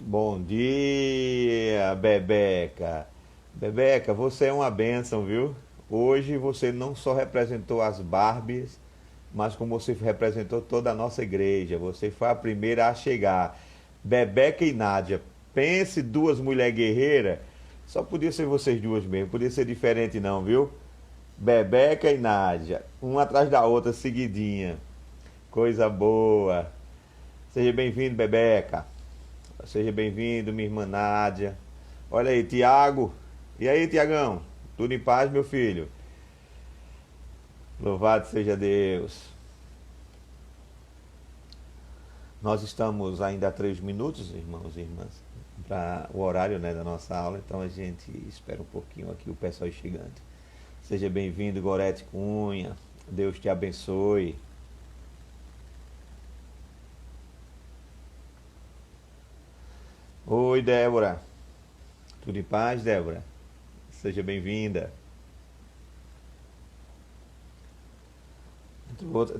Bom dia, Bebeca. Bebeca, você é uma bênção, viu? Hoje você não só representou as Barbies, mas como você representou toda a nossa igreja. Você foi a primeira a chegar. Bebeca e Nádia, pense duas mulheres guerreiras. Só podia ser vocês duas mesmo, podia ser diferente não, viu? Bebeca e Nádia, uma atrás da outra, seguidinha. Coisa boa. Seja bem-vindo, Bebeca. Seja bem-vindo, minha irmã Nádia. Olha aí, Tiago. E aí, Tiagão? Tudo em paz, meu filho? Louvado seja Deus. Nós estamos ainda a 3 minutos, irmãos e irmãs, para o horário, né, da nossa aula, então a gente espera um pouquinho aqui o pessoal chegando. Seja bem-vindo, Gorete Cunha. Deus te abençoe. Oi, Débora. Tudo em paz, Débora? Seja bem-vinda.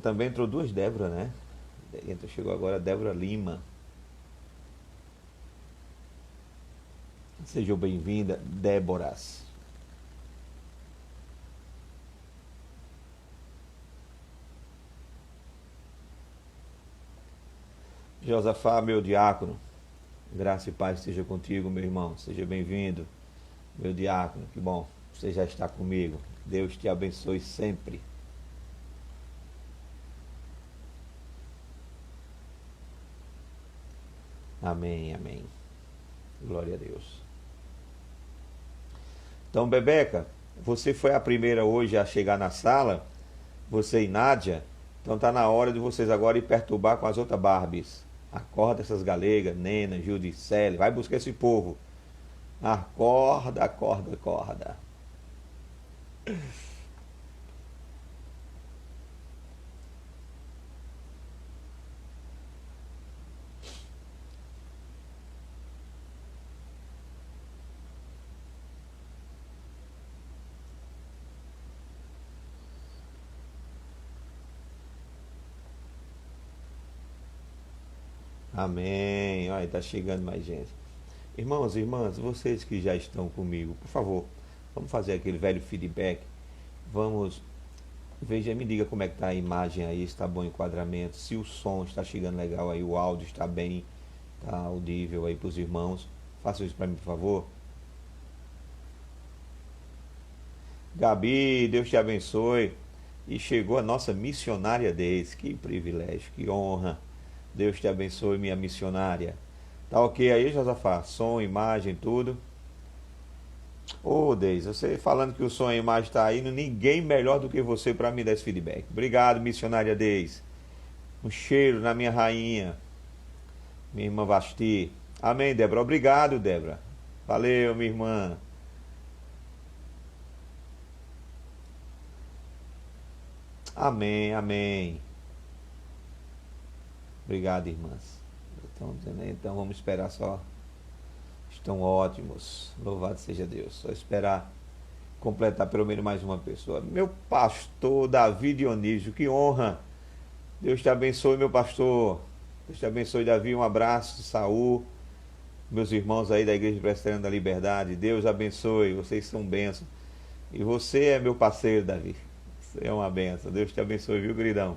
Também entrou duas Débora, né? Chegou agora a Débora Lima. Sejam bem-vinda, Déboras. Josafá, meu diácono. Graça e paz esteja contigo, meu irmão. Seja bem-vindo, meu diácono. Que bom, você já está comigo. Deus te abençoe sempre. Amém, amém. Glória a Deus. Então, Bebeca, você foi a primeira hoje a chegar na sala, você e Nádia. Então tá na hora de vocês agora ir perturbar com as outras Barbies. Acorda essas galegas, Nena, Judicele, vai buscar esse povo. Acorda, acorda, acorda. Amém. Olha, tá chegando mais gente. Irmãos e irmãs, vocês que já estão comigo, por favor, vamos fazer aquele velho feedback. Vamos, veja, me diga como é que tá a imagem aí, está bom o enquadramento, se o som está chegando legal aí, o áudio está bem, tá audível aí para os irmãos. Faça isso para mim, por favor. Gabi, Deus te abençoe. E chegou a nossa missionária Deise. Que privilégio, que honra. Deus te abençoe, minha missionária. Tá ok aí, Josafá? Som, imagem, tudo. Ô, Deise, você falando que o som e a imagem está aí, ninguém melhor do que você para me dar esse feedback. Obrigado, missionária Deise. Um cheiro na minha rainha, minha irmã Vasti. Amém, Débora. Obrigado, Débora. Valeu, minha irmã. Amém, amém. Obrigado, irmãs. Estão dizendo aí, então vamos esperar só. Estão ótimos. Louvado seja Deus. Só esperar completar pelo menos mais uma pessoa. Meu pastor Davi Dionísio, que honra. Deus te abençoe, meu pastor. Deus te abençoe, Davi. Um abraço, Saul. Meus irmãos aí da Igreja Presbiteriana da Liberdade. Deus abençoe. Vocês são bênçãos. E você é meu parceiro, Davi. Você é uma bênção. Deus te abençoe, viu, queridão?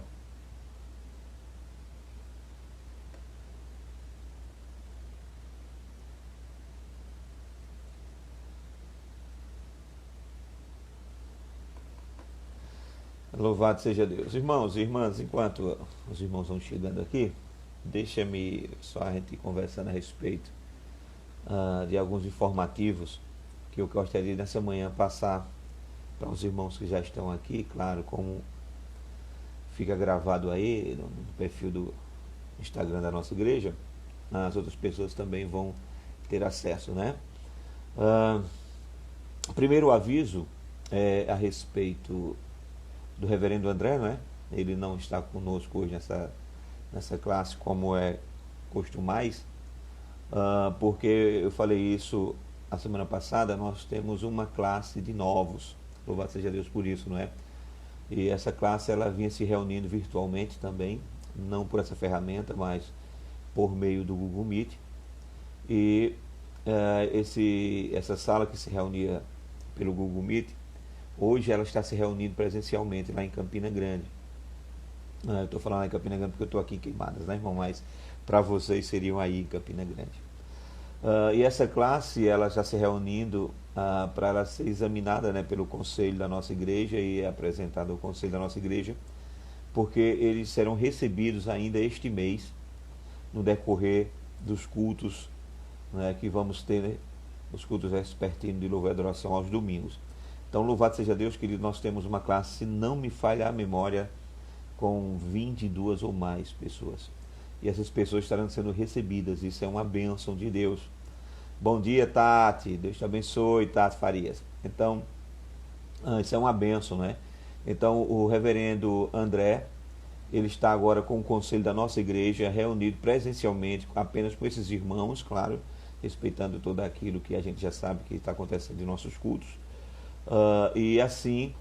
Louvado seja Deus. Irmãos e irmãs, enquanto os irmãos vão chegando aqui, deixa-me só a gente ir conversando a respeito de alguns informativos que eu gostaria nessa manhã passar para os irmãos que já estão aqui, claro, como fica gravado aí no perfil do Instagram da nossa igreja, as outras pessoas também vão ter acesso, né? Ah, o primeiro aviso é a respeito do reverendo André, não é? Ele não está conosco hoje nessa classe como é costumais, porque eu falei isso a semana passada, nós temos uma classe de novos, louvado seja Deus por isso, não é? E essa classe ela vinha se reunindo virtualmente também, não por essa ferramenta, mas por meio do Google Meet. E essa sala que se reunia pelo Google Meet, hoje ela está se reunindo presencialmente lá em Campina Grande. Eu estou falando lá em Campina Grande porque eu estou aqui em Queimadas, né, irmão? Mas para vocês seriam aí em Campina Grande. E essa classe ela está se reunindo para ela ser examinada, né, pelo conselho da nossa igreja e apresentada ao conselho da nossa igreja, porque eles serão recebidos ainda este mês no decorrer dos cultos, né, que vamos ter, né, os cultos vespertinos de louvor e adoração aos domingos. Então, louvado seja Deus, querido, nós temos uma classe, se não me falha a memória, com 22 ou mais pessoas. E essas pessoas estarão sendo recebidas. Isso é uma bênção de Deus. Bom dia, Tati. Deus te abençoe, Tati Farias. Então, isso é uma bênção, né? Então, o reverendo André, ele está agora com o conselho da nossa igreja, reunido presencialmente, apenas com esses irmãos, claro, respeitando tudo aquilo que a gente já sabe que está acontecendo em nossos cultos. E assim,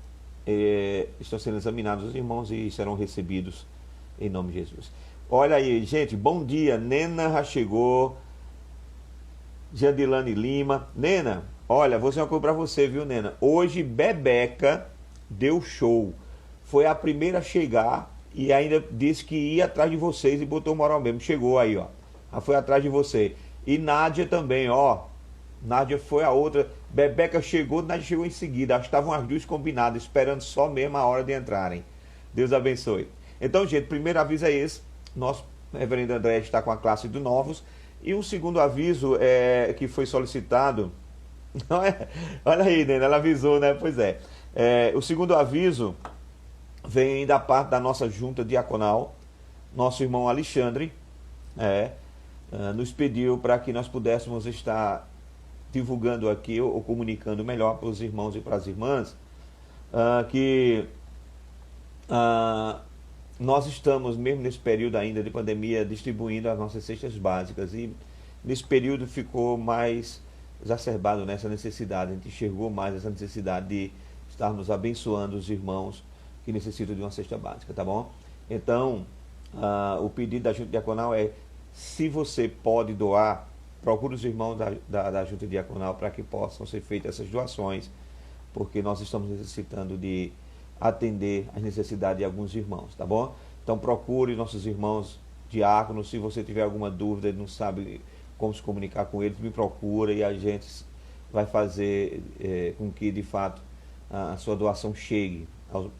estão sendo examinados os irmãos e serão recebidos em nome de Jesus. Olha aí, gente, bom dia. Nena já chegou. Jandilane Lima. Nena, olha, vou dizer uma coisa pra você, viu, Nena? Hoje, Bebeca deu show. Foi a primeira a chegar e ainda disse que ia atrás de vocês e botou moral mesmo. Chegou aí, ó. Ela foi atrás de você. E Nádia também, ó. Nádia foi a outra. Bebeca chegou, Nádia chegou em seguida. Elas estavam as duas combinadas, esperando só mesmo a hora de entrarem. Deus abençoe. Então, gente, primeiro aviso é esse. Nosso reverendo André está com a classe de novos. E um segundo aviso que foi solicitado. Olha aí, Nena, ela avisou, né? Pois é. O segundo aviso vem da parte da nossa junta diaconal. Nosso irmão Alexandre nos pediu para que nós pudéssemos estar divulgando aqui ou comunicando melhor para os irmãos e para as irmãs que nós estamos, mesmo nesse período ainda de pandemia, distribuindo as nossas cestas básicas, e nesse período ficou mais exacerbado nessa necessidade, a gente enxergou mais essa necessidade de estarmos abençoando os irmãos que necessitam de uma cesta básica, tá bom? Então, o pedido da Junta Diaconal é, se você pode doar, procure os irmãos da Junta Diaconal para que possam ser feitas essas doações, porque nós estamos necessitando de atender as necessidades de alguns irmãos, tá bom? Então procure nossos irmãos diáconos. Se você tiver alguma dúvida e não sabe como se comunicar com eles, me procura e a gente vai fazer com que de fato a sua doação chegue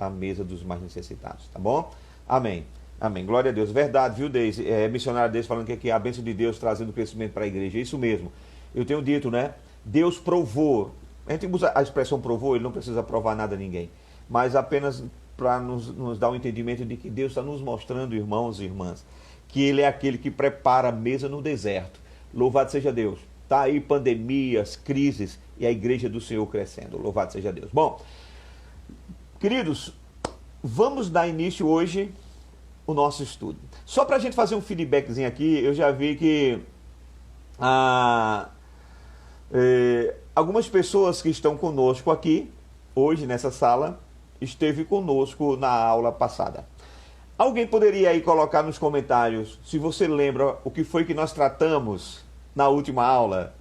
à mesa dos mais necessitados, tá bom? Amém. Amém. Glória a Deus. Verdade, viu, Deise? Missionário Deise falando que aqui é a bênção de Deus trazendo crescimento para a igreja. É isso mesmo. Eu tenho dito, né? Deus provou. A gente usa a expressão provou, ele não precisa provar nada a ninguém, mas apenas para nos dar o entendimento de que Deus está nos mostrando, irmãos e irmãs, que Ele é aquele que prepara a mesa no deserto. Louvado seja Deus. Está aí pandemias, crises e a igreja do Senhor crescendo. Louvado seja Deus. Bom, queridos, vamos dar início hoje o nosso estudo. Só para a gente fazer um feedbackzinho aqui, eu já vi que algumas pessoas que estão conosco aqui, hoje nessa sala, esteve conosco na aula passada. Alguém poderia aí colocar nos comentários se você lembra o que foi que nós tratamos na última aula?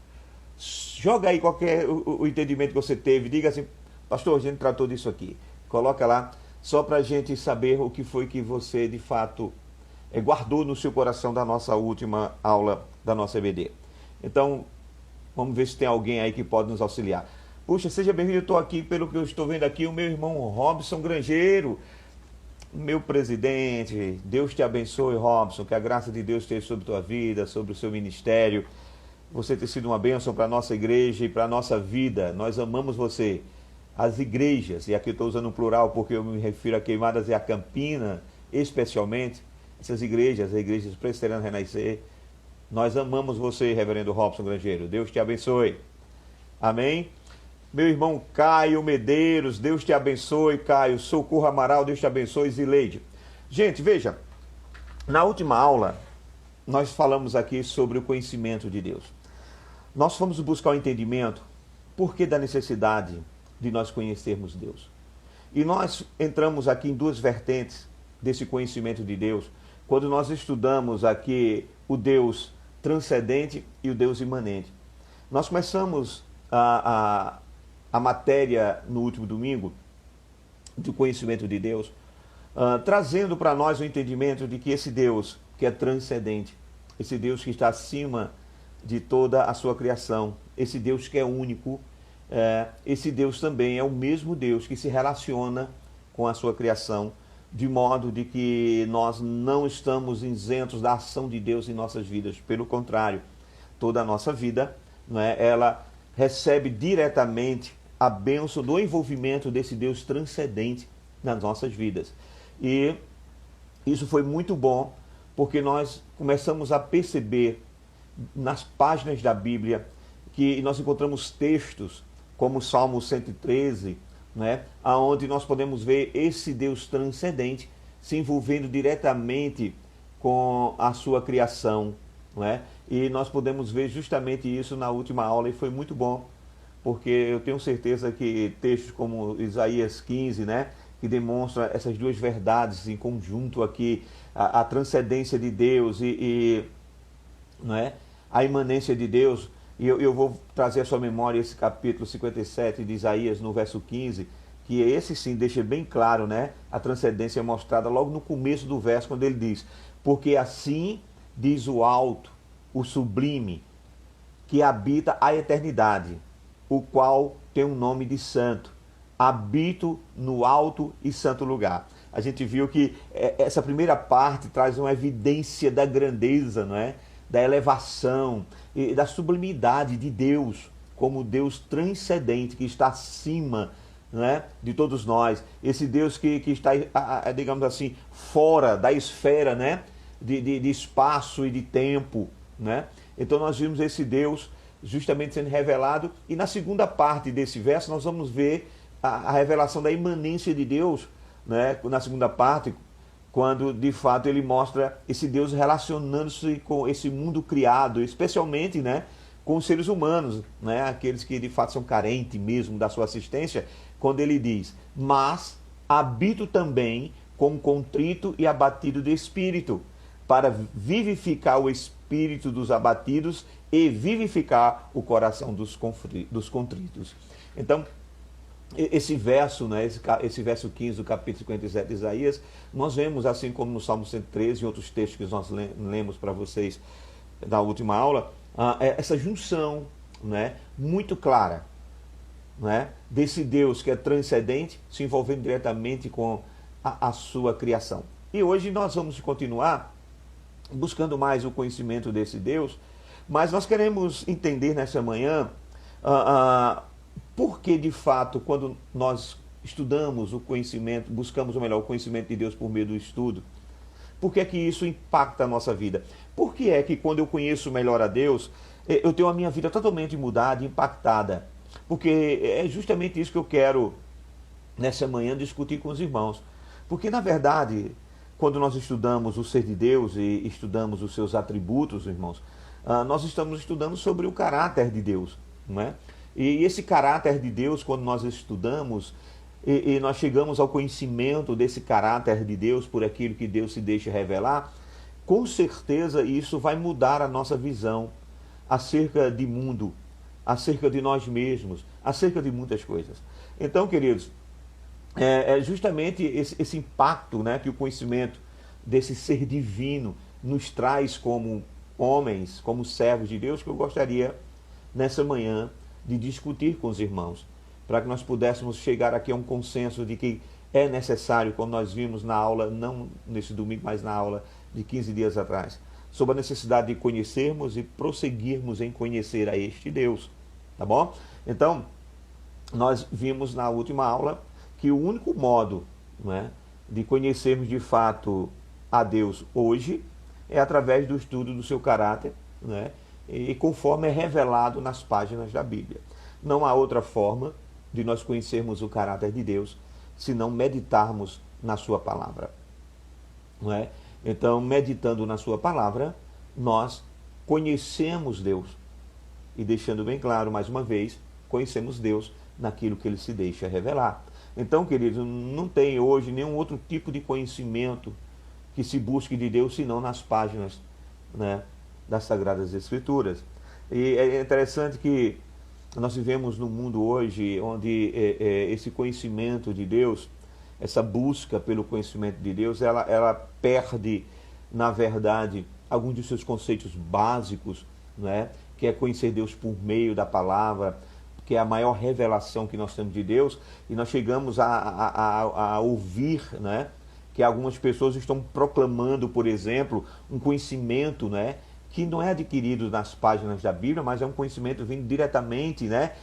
Joga aí o entendimento que você teve. Diga assim, pastor, a gente tratou disso aqui. Coloca lá, só para a gente saber o que foi que você de fato guardou no seu coração da nossa última aula da nossa EBD. Então, vamos ver se tem alguém aí que pode nos auxiliar. Puxa, seja bem-vindo, eu estou aqui, pelo que eu estou vendo aqui, o meu irmão Robson Grangeiro, meu presidente. Deus te abençoe, Robson, que a graça de Deus esteja sobre a tua vida, sobre o seu ministério. Você tem sido uma bênção para a nossa igreja e para a nossa vida. Nós amamos você. As igrejas, e aqui eu estou usando um plural porque eu me refiro a Queimadas e a Campina, especialmente, essas igrejas, as igrejas Presbiteriana Renascer, nós amamos você, reverendo Robson Grangeiro. Deus te abençoe. Amém? Meu irmão Caio Medeiros, Deus te abençoe, Caio. Socorro Amaral, Deus te abençoe, Zileide. Gente, veja, na última aula, nós falamos aqui sobre o conhecimento de Deus. Nós fomos buscar o entendimento, por que da necessidade de nós conhecermos Deus. E nós entramos aqui em duas vertentes desse conhecimento de Deus, quando nós estudamos aqui o Deus transcendente e o Deus imanente. Nós começamos a matéria no último domingo do conhecimento de Deus, trazendo para nós o entendimento de que esse Deus que é transcendente, esse Deus que está acima de toda a sua criação, esse Deus que é único, esse Deus também é o mesmo Deus que se relaciona com a sua criação, de modo de que nós não estamos isentos da ação de Deus em nossas vidas. Pelo contrário, toda a nossa vida, ela recebe diretamente a bênção do envolvimento desse Deus transcendente nas nossas vidas. E isso foi muito bom, porque nós começamos a perceber nas páginas da Bíblia que nós encontramos textos como o Salmo 113, onde nós podemos ver esse Deus transcendente se envolvendo diretamente com a sua criação. E nós podemos ver justamente isso na última aula, e foi muito bom, porque eu tenho certeza que textos como Isaías 15, que demonstra essas duas verdades em conjunto aqui, a transcendência de Deus e a imanência de Deus. E eu vou trazer à sua memória esse capítulo 57 de Isaías, no verso 15, que esse sim deixa bem claro, a transcendência mostrada logo no começo do verso, quando ele diz: porque assim diz o alto, o sublime, que habita a eternidade, o qual tem um nome de santo. Habito no alto e santo lugar. A gente viu que essa primeira parte traz uma evidência da grandeza, da elevação e da sublimidade de Deus, como Deus transcendente, que está acima de todos nós. Esse Deus que está, digamos assim, fora da esfera de espaço e de tempo. Então nós vimos esse Deus justamente sendo revelado, e na segunda parte desse verso nós vamos ver a revelação da imanência de Deus, na segunda parte, quando de fato ele mostra esse Deus relacionando-se com esse mundo criado, especialmente com os seres humanos, aqueles que de fato são carentes mesmo da sua assistência, quando ele diz: mas habito também com contrito e abatido de espírito, para vivificar o espírito dos abatidos e vivificar o coração dos contritos. Então, esse verso, esse verso 15 do capítulo 57 de Isaías, nós vemos, assim como no Salmo 113 e outros textos que nós lemos para vocês da última aula, essa junção muito clara desse Deus que é transcendente, se envolvendo diretamente com a sua criação. E hoje nós vamos continuar buscando mais o conhecimento desse Deus, mas nós queremos entender nessa manhã porque, de fato, quando nós estudamos o conhecimento, buscamos o conhecimento de Deus por meio do estudo, por que é que isso impacta a nossa vida? Por que é que quando eu conheço melhor a Deus, eu tenho a minha vida totalmente mudada, impactada? Porque é justamente isso que eu quero, nessa manhã, discutir com os irmãos. Porque, na verdade, quando nós estudamos o ser de Deus e estudamos os seus atributos, irmãos, nós estamos estudando sobre o caráter de Deus, E esse caráter de Deus, quando nós estudamos e nós chegamos ao conhecimento desse caráter de Deus por aquilo que Deus se deixa revelar, com certeza isso vai mudar a nossa visão acerca de mundo, acerca de nós mesmos, acerca de muitas coisas. Então, queridos, é justamente esse impacto que o conhecimento desse ser divino nos traz como homens, como servos de Deus, que eu gostaria, nessa manhã, de discutir com os irmãos, para que nós pudéssemos chegar aqui a um consenso de que é necessário, como nós vimos na aula, não nesse domingo, mas na aula de 15 dias atrás, sobre a necessidade de conhecermos e prosseguirmos em conhecer a este Deus, tá bom? Então, nós vimos na última aula que o único modo de conhecermos de fato a Deus hoje é através do estudo do seu caráter, e conforme é revelado nas páginas da Bíblia. Não há outra forma de nós conhecermos o caráter de Deus se não meditarmos na sua palavra. Então, meditando na sua palavra, nós conhecemos Deus. E deixando bem claro, mais uma vez, conhecemos Deus naquilo que ele se deixa revelar. Então, queridos, não tem hoje nenhum outro tipo de conhecimento que se busque de Deus senão nas páginas das Sagradas Escrituras. E é interessante que nós vivemos num mundo hoje onde esse conhecimento de Deus, essa busca pelo conhecimento de Deus, ela perde, na verdade, alguns dos seus conceitos básicos, né? Que é conhecer Deus por meio da palavra, que é a maior revelação que nós temos de Deus, e nós chegamos a ouvir, né? Que algumas pessoas estão proclamando, por exemplo, um conhecimento, né? Que não é adquirido nas páginas da Bíblia, mas é um conhecimento vindo diretamente, né?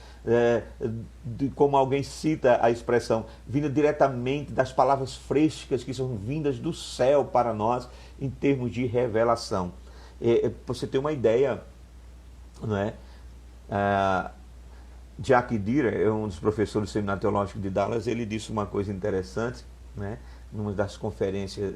Como alguém cita a expressão, vindo diretamente das palavras frescas que são vindas do céu para nós em termos de revelação. Para você ter uma ideia, não é? Jack Deere, um dos professores do Seminário Teológico de Dallas, ele disse uma coisa interessante, né? Numa das conferências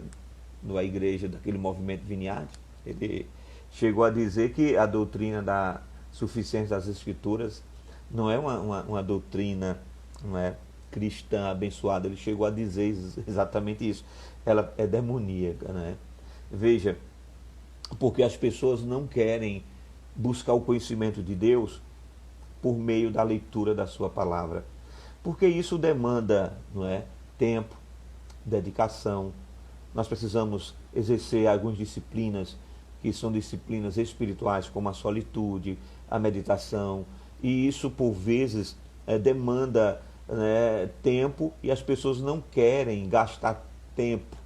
da igreja, daquele movimento Vineyard, ele chegou a dizer que a doutrina da suficiência das Escrituras não é uma doutrina, não é, cristã abençoada. Ele chegou a dizer exatamente isso. Ela é demoníaca, né? Veja, porque as pessoas não querem buscar o conhecimento de Deus por meio da leitura da sua palavra. Porque isso demanda, não é, tempo, dedicação. Nós precisamos exercer algumas disciplinas que são disciplinas espirituais, como a solitude, a meditação, e isso por vezes demanda, né, tempo, e as pessoas não querem gastar tempo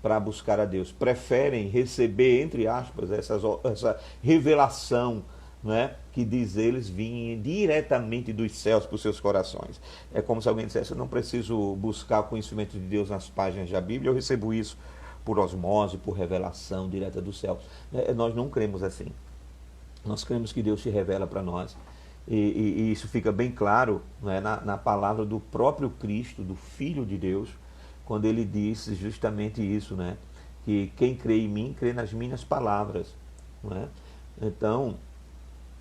para buscar a Deus, preferem receber, entre aspas, essa revelação, né, que diz eles vinha diretamente dos céus para os seus corações. É como se alguém dissesse: eu não preciso buscar o conhecimento de Deus nas páginas da Bíblia, eu recebo isso por osmose, por revelação direta do céu. Nós não cremos assim. Nós cremos que Deus se revela para nós. E isso fica bem claro, né, na palavra do próprio Cristo, do Filho de Deus, quando ele disse justamente isso, né? Que quem crê em mim, crê nas minhas palavras. Né? Então,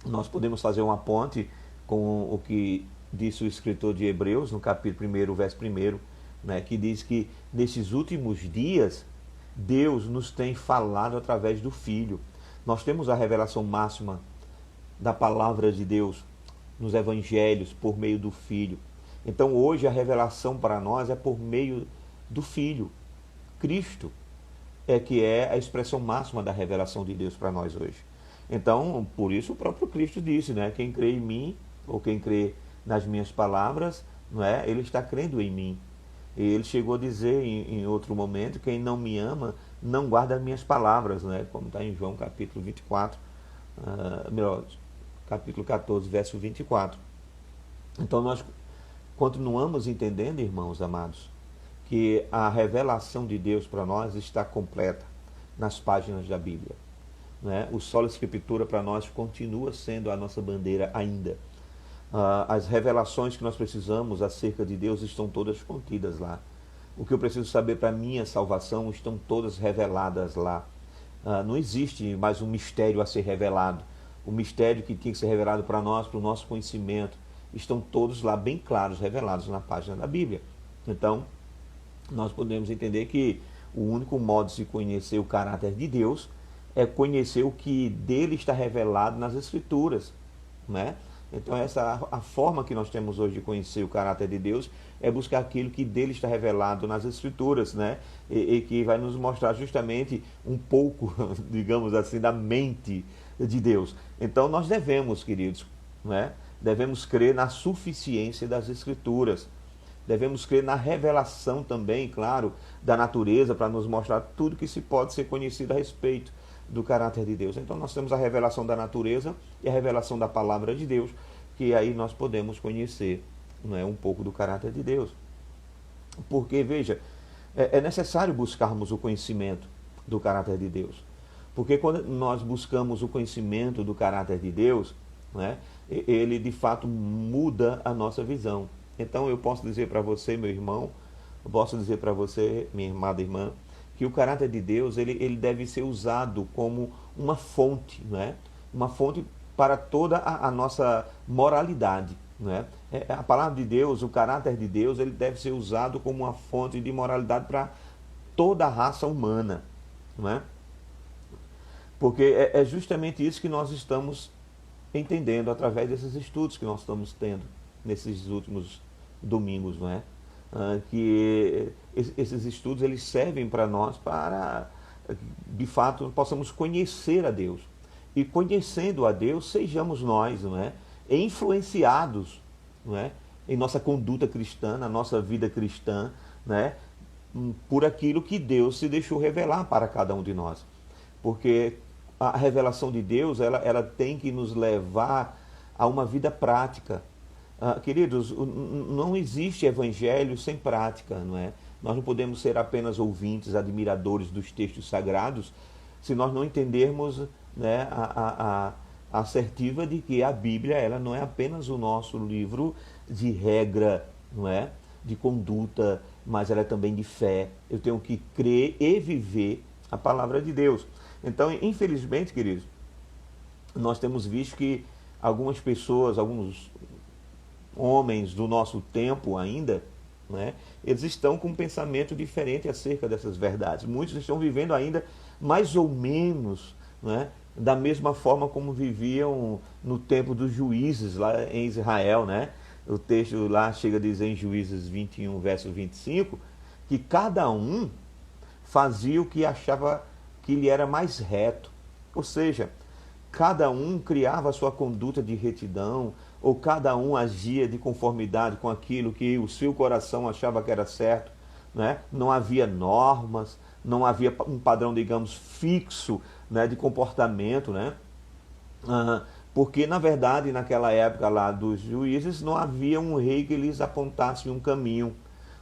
nós podemos fazer uma ponte com o que disse o escritor de Hebreus, no capítulo 1, verso 1, né? Que diz que nesses últimos dias, Deus nos tem falado através do Filho. Nós temos a revelação máxima da palavra de Deus nos evangelhos por meio do Filho. Então hoje a revelação para nós é por meio do Filho. Cristo que é a expressão máxima da revelação de Deus para nós hoje. Então, por isso o próprio Cristo disse, né? Quem crê em mim, ou quem crê nas minhas palavras, não é? Ele está crendo em mim. E ele chegou a dizer em outro momento: quem não me ama, não guarda as minhas palavras, né? Como está em João capítulo 24, capítulo 14, verso 24. Então nós continuamos entendendo, irmãos amados, que a revelação de Deus para nós está completa nas páginas da Bíblia. Né? O Sola Escritura para nós continua sendo a nossa bandeira ainda. As revelações que nós precisamos acerca de Deus estão todas contidas lá. O que eu preciso saber para a minha salvação estão todas reveladas lá. Não existe mais um mistério a ser revelado. O mistério que tinha que ser revelado para nós, para o nosso conhecimento, estão todos lá bem claros, revelados na página da Bíblia. Então, nós podemos entender que o único modo de se conhecer o caráter de Deus é conhecer o que dele está revelado nas Escrituras, né? Então essa a forma que nós temos hoje de conhecer o caráter de Deus é buscar aquilo que dele está revelado nas Escrituras, né? E que vai nos mostrar justamente um pouco, digamos assim, da mente de Deus. Então nós devemos, queridos, né? Devemos crer na suficiência das Escrituras. Devemos crer na revelação também, claro, da natureza, para nos mostrar tudo que se pode ser conhecido a respeito do caráter de Deus. Então nós temos a revelação da natureza e a revelação da palavra de Deus, que aí nós podemos conhecer, não é, um pouco do caráter de Deus. Porque, veja, é necessário buscarmos o conhecimento do caráter de Deus. Porque quando nós buscamos o conhecimento do caráter de Deus, né, ele de fato muda a nossa visão. Então eu posso dizer para você, meu irmão, eu posso dizer para você, minha amada irmã, que o caráter de Deus ele deve ser usado como uma fonte, né? Uma fonte para toda a nossa moralidade. Né? A palavra de Deus, o caráter de Deus, ele deve ser usado como uma fonte de moralidade para toda a raça humana. Não é? Porque é justamente isso que nós estamos entendendo através desses estudos que nós estamos tendo nesses últimos domingos, não é? Que esses estudos eles servem para nós para, de fato, possamos conhecer a Deus. E conhecendo a Deus, sejamos nós, não é? Influenciados, não é? Em nossa conduta cristã, na nossa vida cristã, né? Por aquilo que Deus se deixou revelar para cada um de nós. Porque a revelação de Deus, ela tem que nos levar a uma vida prática. Queridos, não existe evangelho sem prática, não é? Nós não podemos ser apenas ouvintes, admiradores dos textos sagrados, se nós não entendermos, né, a assertiva de que a Bíblia ela não é apenas o nosso livro de regra, não é? De conduta, mas ela é também de fé. Eu tenho que crer e viver a palavra de Deus. Então, infelizmente, queridos, nós temos visto que algumas pessoas, alguns homens do nosso tempo ainda, né, eles estão com um pensamento diferente acerca dessas verdades. Muitos estão vivendo ainda mais ou menos, né, da mesma forma como viviam no tempo dos juízes lá em Israel, né? O texto lá chega a dizer em Juízes 21, verso 25, que cada um fazia o que achava que lhe era mais reto. Ou seja, cada um criava a sua conduta de retidão, ou cada um agia de conformidade com aquilo que o seu coração achava que era certo, né? Não havia normas, não havia um padrão, digamos, fixo, né, de comportamento, né? Porque, na verdade, naquela época lá dos juízes, não havia um rei que lhes apontasse um caminho,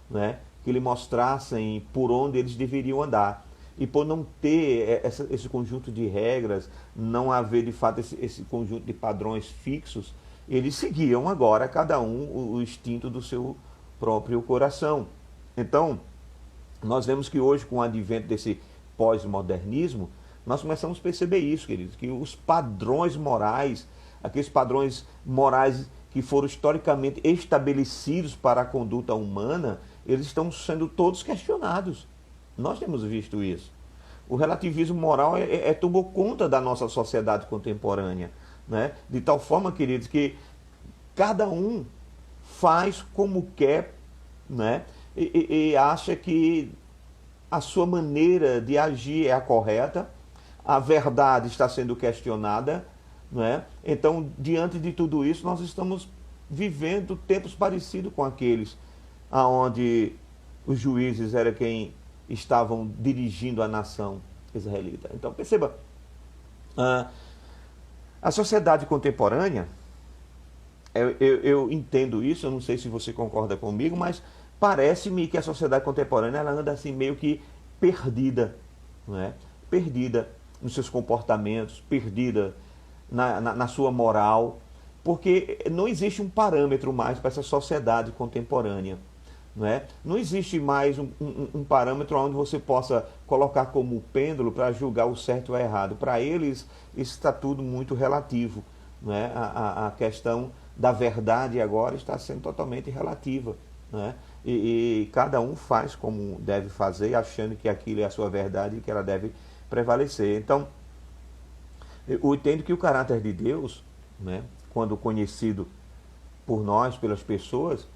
né, que lhe mostrassem por onde eles deveriam andar. E por não ter esse conjunto de regras, não haver de fato esse conjunto de padrões fixos, eles seguiam agora, cada um, o instinto do seu próprio coração. Então, nós vemos que hoje, com o advento desse pós-modernismo, nós começamos a perceber isso, queridos, que os padrões morais, aqueles padrões morais que foram historicamente estabelecidos para a conduta humana, eles estão sendo todos questionados. Nós temos visto isso. O relativismo moral tomou conta da nossa sociedade contemporânea, né? De tal forma, queridos, que cada um faz como quer, né? E acha que a sua maneira de agir é a correta, a verdade está sendo questionada, não é? Então, diante de tudo isso, nós estamos vivendo tempos parecidos com aqueles aonde os juízes eram quem estavam dirigindo a nação israelita. Então, perceba, a sociedade contemporânea, eu entendo isso, eu não sei se você concorda comigo, mas parece-me que a sociedade contemporânea ela anda assim meio que perdida, não é? Perdida nos seus comportamentos, perdida na sua moral, porque não existe um parâmetro mais para essa sociedade contemporânea. Não é? Não existe mais um parâmetro onde você possa colocar como pêndulo para julgar o certo ou o errado. Para eles, isso está tudo muito relativo. Não é? A questão da verdade agora está sendo totalmente relativa. Não é? E cada um faz como deve fazer, achando que aquilo é a sua verdade e que ela deve prevalecer. Então, eu entendo que o caráter de Deus, né, quando conhecido por nós, pelas pessoas,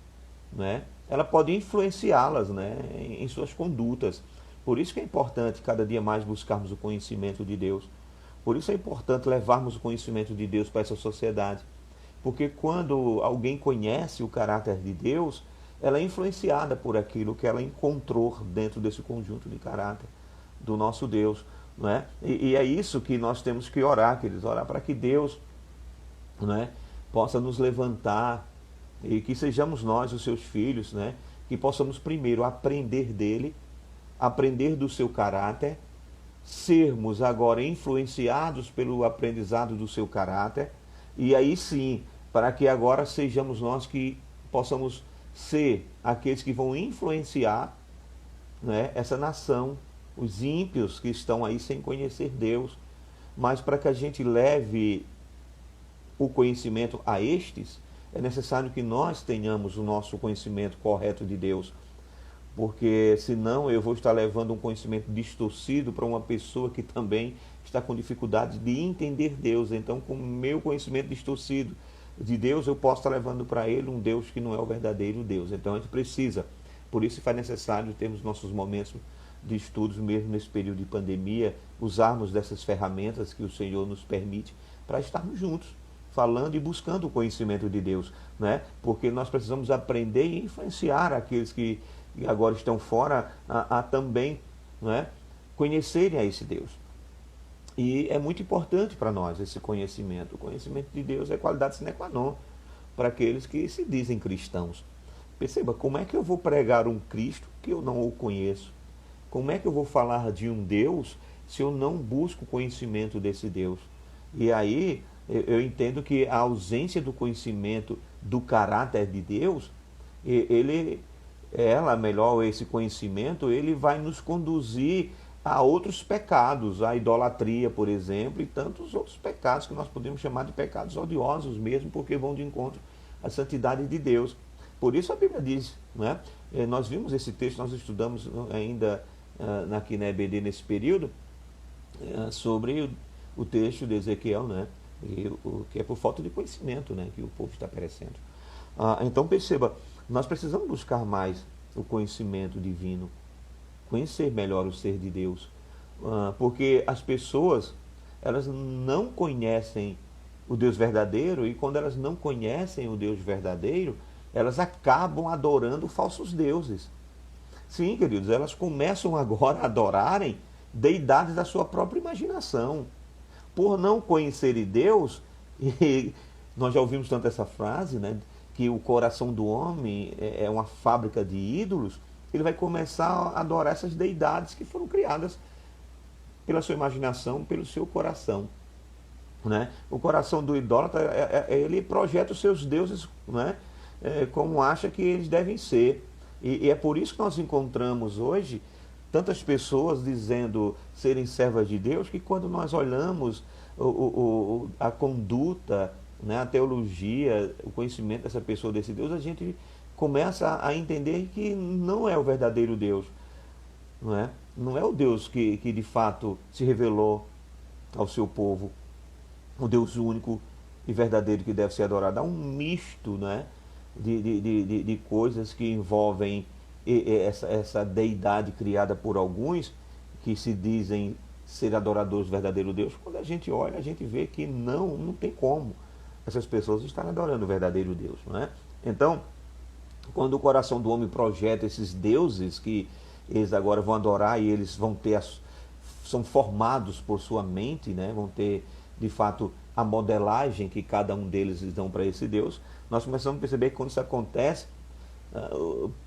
né, ela pode influenciá-las, né, em suas condutas. Por isso que é importante cada dia mais buscarmos o conhecimento de Deus. Por isso é importante levarmos o conhecimento de Deus para essa sociedade. Porque quando alguém conhece o caráter de Deus, ela é influenciada por aquilo que ela encontrou dentro desse conjunto de caráter do nosso Deus. Não é? E é isso que nós temos que orar, queridos, orar para que Deus, não é, possa nos levantar e que sejamos nós, os seus filhos, né, que possamos primeiro aprender dele, aprender do seu caráter, sermos agora influenciados pelo aprendizado do seu caráter, e aí sim, para que agora sejamos nós que possamos ser aqueles que vão influenciar, né, essa nação, os ímpios que estão aí sem conhecer Deus, mas para que a gente leve o conhecimento a estes, é necessário que nós tenhamos o nosso conhecimento correto de Deus. porque senão eu vou estar levando um conhecimento distorcido para uma pessoa que também está com dificuldade de entender Deus. Então, com o meu conhecimento distorcido de Deus, eu posso estar levando para ele um Deus que não é o verdadeiro Deus. Então, a gente precisa, por isso faz necessário termos nossos momentos de estudos, mesmo nesse período de pandemia, usarmos dessas ferramentas que o Senhor nos permite para estarmos juntos, falando e buscando o conhecimento de Deus, né? Porque nós precisamos aprender e influenciar aqueles que agora estão fora a também, né, conhecerem a esse Deus. E é muito importante para nós esse conhecimento. O conhecimento de Deus é qualidade sine qua non para aqueles que se dizem cristãos. Perceba, como é que eu vou pregar um Cristo que eu não o conheço? Como é que eu vou falar de um Deus se eu não busco conhecimento desse Deus? E aí eu entendo que a ausência do conhecimento do caráter de Deus, esse conhecimento, ele vai nos conduzir a outros pecados, a idolatria, por exemplo, e tantos outros pecados que nós podemos chamar de pecados odiosos mesmo, porque vão de encontro à santidade de Deus. Por isso a Bíblia diz, né? Nós vimos esse texto, nós estudamos ainda aqui na EBD nesse período, sobre o texto de Ezequiel, né? Que é por falta de conhecimento, né, que o povo está perecendo. Então perceba, nós precisamos buscar mais o conhecimento divino, conhecer melhor o ser de Deus, porque as pessoas, elas não conhecem o Deus verdadeiro, e quando elas não conhecem o Deus verdadeiro, elas acabam adorando falsos deuses. Sim, queridos, elas começam agora a adorarem deidades da sua própria imaginação. Por não conhecerem Deus, e nós já ouvimos tanto essa frase, né, que o coração do homem é uma fábrica de ídolos, ele vai começar a adorar essas deidades que foram criadas pela sua imaginação, pelo seu coração. Né? O coração do idólatra, ele projeta os seus deuses, né, como acha que eles devem ser. E é por isso que nós encontramos hoje tantas pessoas dizendo serem servas de Deus, que quando nós olhamos a conduta, né, a teologia, o conhecimento dessa pessoa, desse Deus, a gente começa a entender que não é o verdadeiro Deus. Não é? Não é o Deus que de fato se revelou ao seu povo, o Deus único e verdadeiro que deve ser adorado. Há um misto, né, de coisas que envolvem essa deidade criada por alguns que se dizem ser adoradores do verdadeiro Deus. Quando a gente olha, a gente vê que não tem como essas pessoas estarem adorando o verdadeiro Deus. Não é? Então, quando o coração do homem projeta esses deuses que eles agora vão adorar, e eles vão ter, são formados por sua mente, né? Vão ter de fato a modelagem que cada um deles dão para esse Deus, nós começamos a perceber que quando isso acontece,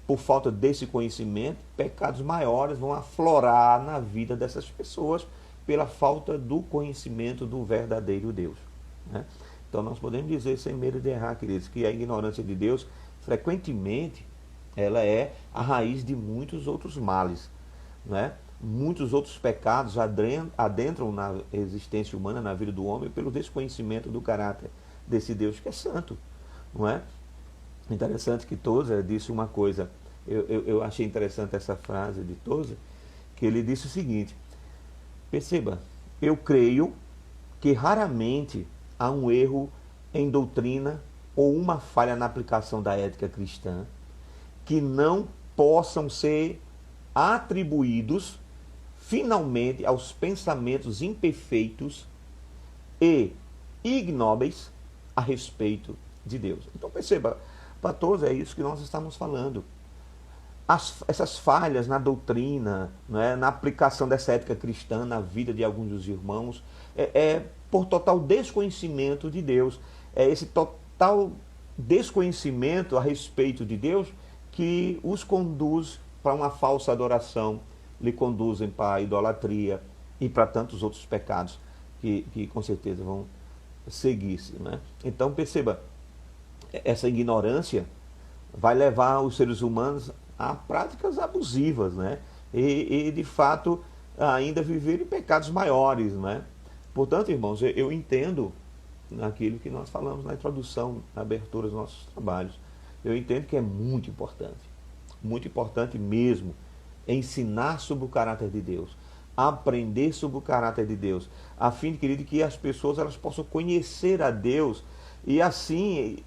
por falta desse conhecimento, pecados maiores vão aflorar na vida dessas pessoas pela falta do conhecimento do verdadeiro Deus. Né? Então nós podemos dizer, sem medo de errar, queridos, que a ignorância de Deus, frequentemente, ela é a raiz de muitos outros males. Né? Muitos outros pecados adentram na existência humana, na vida do homem, pelo desconhecimento do caráter desse Deus que é santo. Não é? Interessante que Tozer disse uma coisa, eu achei interessante essa frase de Tozer, que ele disse o seguinte: perceba, eu creio que raramente há um erro em doutrina ou uma falha na aplicação da ética cristã que não possam ser atribuídos finalmente aos pensamentos imperfeitos e ignóbeis a respeito de Deus. Então perceba, para todos é isso que nós estamos falando. Essas falhas na doutrina, né, na aplicação dessa ética cristã na vida de alguns dos irmãos, é por total desconhecimento de Deus. É esse total desconhecimento a respeito de Deus que os conduz para uma falsa adoração, lhe conduzem para a idolatria e para tantos outros pecados que com certeza vão seguir-se. Né? Então perceba, essa ignorância vai levar os seres humanos a práticas abusivas, né? E de fato ainda viver em pecados maiores. Né? Portanto, irmãos, eu entendo naquilo que nós falamos na introdução, na abertura dos nossos trabalhos. Eu entendo que é muito importante. muito importante mesmo, ensinar sobre o caráter de Deus, aprender sobre o caráter de Deus, a fim, querido, que as pessoas elas possam conhecer a Deus e assim,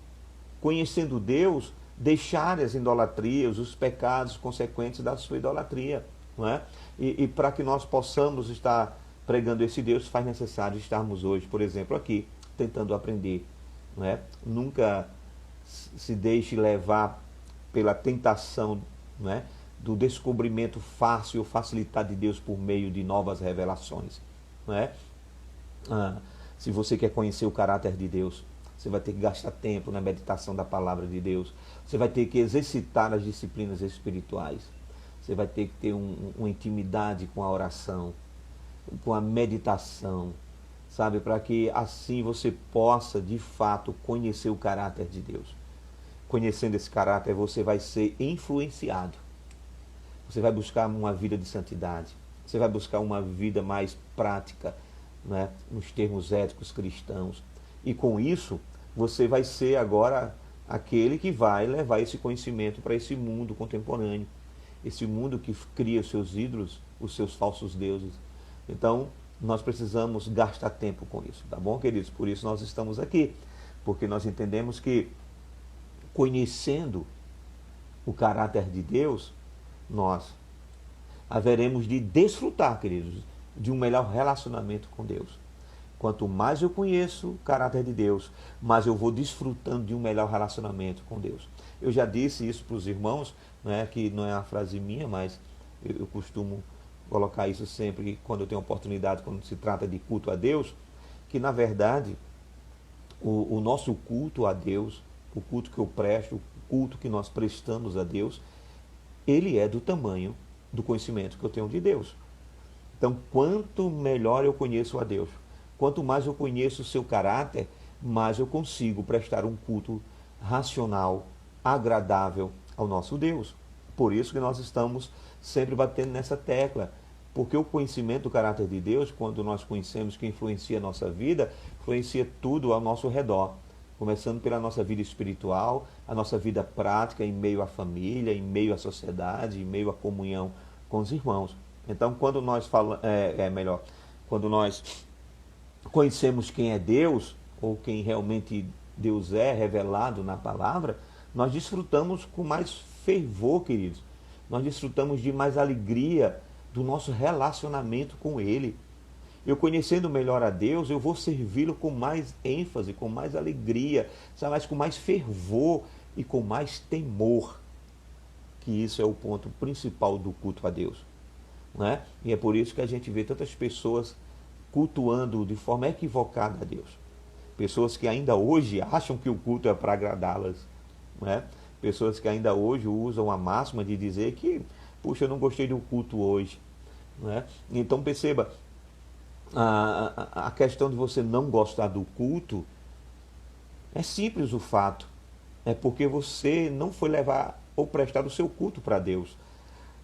conhecendo Deus, deixar as idolatrias, os pecados consequentes da sua idolatria, não é? E para que nós possamos estar pregando esse Deus, faz necessário estarmos hoje, por exemplo, aqui, tentando aprender, não é? Nunca se deixe levar pela tentação, não é? Do descobrimento fácil, facilitado de Deus por meio de novas revelações, não é? Se você quer conhecer o caráter de Deus, você vai ter que gastar tempo na meditação da palavra de Deus. Você vai ter que exercitar as disciplinas espirituais. Você vai ter que ter uma intimidade com a oração, com a meditação, sabe? Para que assim você possa, de fato, conhecer o caráter de Deus. Conhecendo esse caráter, você vai ser influenciado. Você vai buscar uma vida de santidade. Você vai buscar uma vida mais prática, né, nos termos éticos cristãos. E com isso, você vai ser agora aquele que vai levar esse conhecimento para esse mundo contemporâneo. Esse mundo que cria os seus ídolos, os seus falsos deuses. Então, nós precisamos gastar tempo com isso, tá bom, queridos? Por isso nós estamos aqui. Porque nós entendemos que, conhecendo o caráter de Deus, nós haveremos de desfrutar, queridos, de um melhor relacionamento com Deus. Quanto mais eu conheço o caráter de Deus, mais eu vou desfrutando de um melhor relacionamento com Deus. Eu já disse isso para os irmãos, que não é uma frase minha, mas eu costumo colocar isso sempre quando eu tenho oportunidade, quando se trata de culto a Deus, que na verdade o nosso culto a Deus, o culto que eu presto, o culto que nós prestamos a Deus, ele é do tamanho do conhecimento que eu tenho de Deus. Então, quanto melhor eu conheço a Deus, quanto mais eu conheço o seu caráter, mais eu consigo prestar um culto racional, agradável ao nosso Deus. Por isso que nós estamos sempre batendo nessa tecla, porque o conhecimento do caráter de Deus, quando nós conhecemos que influencia a nossa vida, influencia tudo ao nosso redor. Começando pela nossa vida espiritual, a nossa vida prática em meio à família, em meio à sociedade, em meio à comunhão com os irmãos. Então, quando nós quando nós conhecemos quem é Deus, ou quem realmente Deus é, revelado na palavra, nós desfrutamos com mais fervor, queridos. Nós desfrutamos de mais alegria do nosso relacionamento com Ele. Eu conhecendo melhor a Deus, eu vou servi-lo com mais ênfase, com mais alegria, mas com mais fervor e com mais temor. Que isso é o ponto principal do culto a Deus. Não é? E é por isso que a gente vê tantas pessoas cultuando de forma equivocada a Deus. Pessoas que ainda hoje acham que o culto é para agradá-las. Não é? Pessoas que ainda hoje usam a máxima de dizer que, puxa, eu não gostei do culto hoje. Não é? Então perceba, a questão de você não gostar do culto é simples o fato. É porque você não foi levar ou prestar o seu culto para Deus.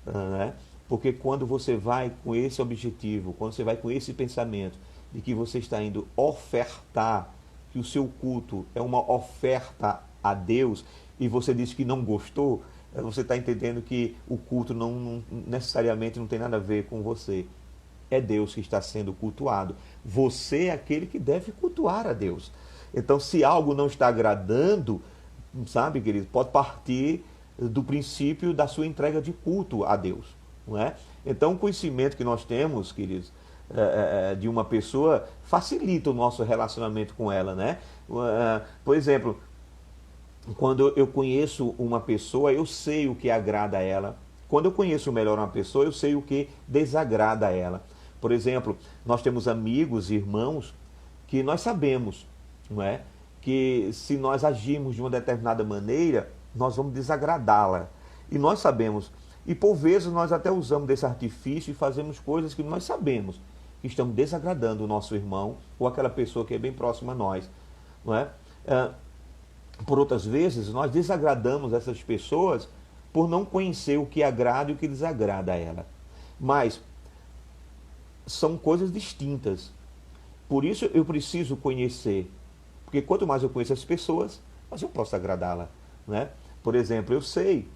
Né? Porque quando você vai com esse objetivo, quando você vai com esse pensamento de que você está indo ofertar, que o seu culto é uma oferta a Deus, e você diz que não gostou, você está entendendo que o culto não necessariamente não tem nada a ver com você. É Deus que está sendo cultuado. Você é aquele que deve cultuar a Deus. Então, se algo não está agradando, sabe, querido, pode partir do princípio da sua entrega de culto a Deus. Não é? Então, o conhecimento que nós temos, queridos, de uma pessoa facilita o nosso relacionamento com ela, né? Por exemplo, quando eu conheço uma pessoa, eu sei o que agrada a ela. Quando eu conheço melhor uma pessoa, eu sei o que desagrada a ela. Por exemplo, nós temos amigos, irmãos, que nós sabemos, não é? Que se nós agirmos de uma determinada maneira, nós vamos desagradá-la. E nós sabemos. E por vezes nós até usamos desse artifício e fazemos coisas que nós sabemos que estamos desagradando o nosso irmão ou aquela pessoa que é bem próxima a nós. Não é? Por outras vezes, nós desagradamos essas pessoas por não conhecer o que agrada e o que desagrada a ela. Mas são coisas distintas. Por isso eu preciso conhecer. Porque quanto mais eu conheço as pessoas, mais eu posso agradá-la. Né? Por exemplo, eu sei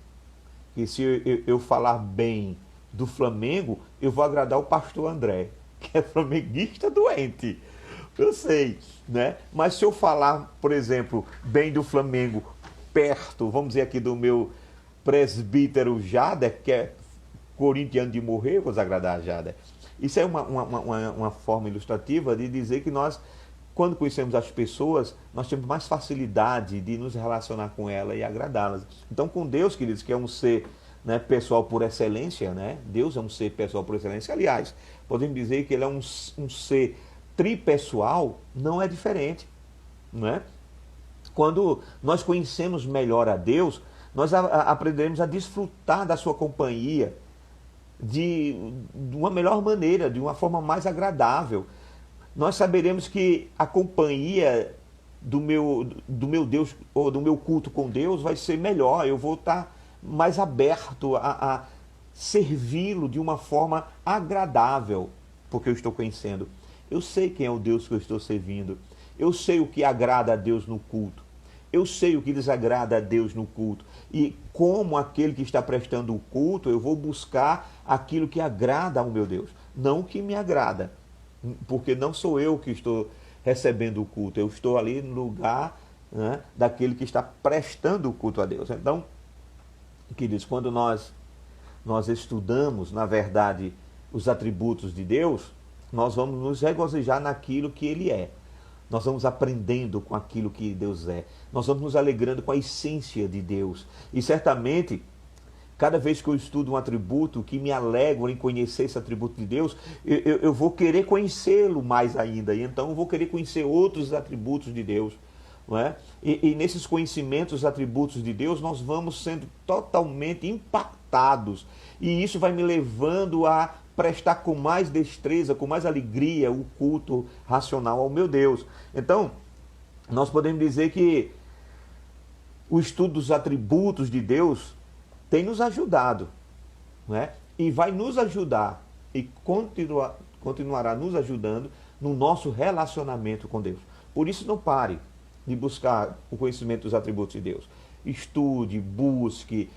que se eu falar bem do Flamengo, eu vou agradar o pastor André, que é flamenguista doente. Eu sei, né? Mas se eu falar, por exemplo, bem do Flamengo perto, vamos dizer aqui do meu presbítero Jader, que é corintiano de morrer, vou agradar a Jader. Isso é uma forma ilustrativa de dizer que nós, quando conhecemos as pessoas, nós temos mais facilidade de nos relacionar com elas e agradá-las. Então, com Deus, queridos, que é um ser, né, pessoal por excelência, né? Deus é um ser pessoal por excelência. Aliás, podemos dizer que ele é um ser tripessoal, não é diferente, não é? Quando nós conhecemos melhor a Deus, nós aprenderemos a desfrutar da sua companhia de uma melhor maneira, de uma forma mais agradável. Nós saberemos que a companhia do meu Deus, ou do meu culto com Deus, vai ser melhor. Eu vou estar mais aberto a servi-lo de uma forma agradável, porque eu estou conhecendo. Eu sei quem é o Deus que eu estou servindo. Eu sei o que agrada a Deus no culto. Eu sei o que desagrada a Deus no culto. E como aquele que está prestando o culto, eu vou buscar aquilo que agrada ao meu Deus. Não o que me agrada. Porque não sou eu que estou recebendo o culto. Eu estou ali no lugar, né, daquele que está prestando o culto a Deus. Então, queridos, quando nós estudamos, na verdade, os atributos de Deus, nós vamos nos regozijar naquilo que Ele é. Nós vamos aprendendo com aquilo que Deus é. Nós vamos nos alegrando com a essência de Deus. E certamente, cada vez que eu estudo um atributo que me alegra em conhecer esse atributo de Deus, eu vou querer conhecê-lo mais ainda. E então eu vou querer conhecer outros atributos de Deus. Não é? E nesses conhecimentos, atributos de Deus, nós vamos sendo totalmente impactados. E isso vai me levando a prestar com mais destreza, com mais alegria o culto racional ao meu Deus. Então, nós podemos dizer que o estudo dos atributos de Deus tem nos ajudado, né? E vai nos ajudar e continuará nos ajudando no nosso relacionamento com Deus. Por isso, não pare de buscar o conhecimento dos atributos de Deus. Estude, busque,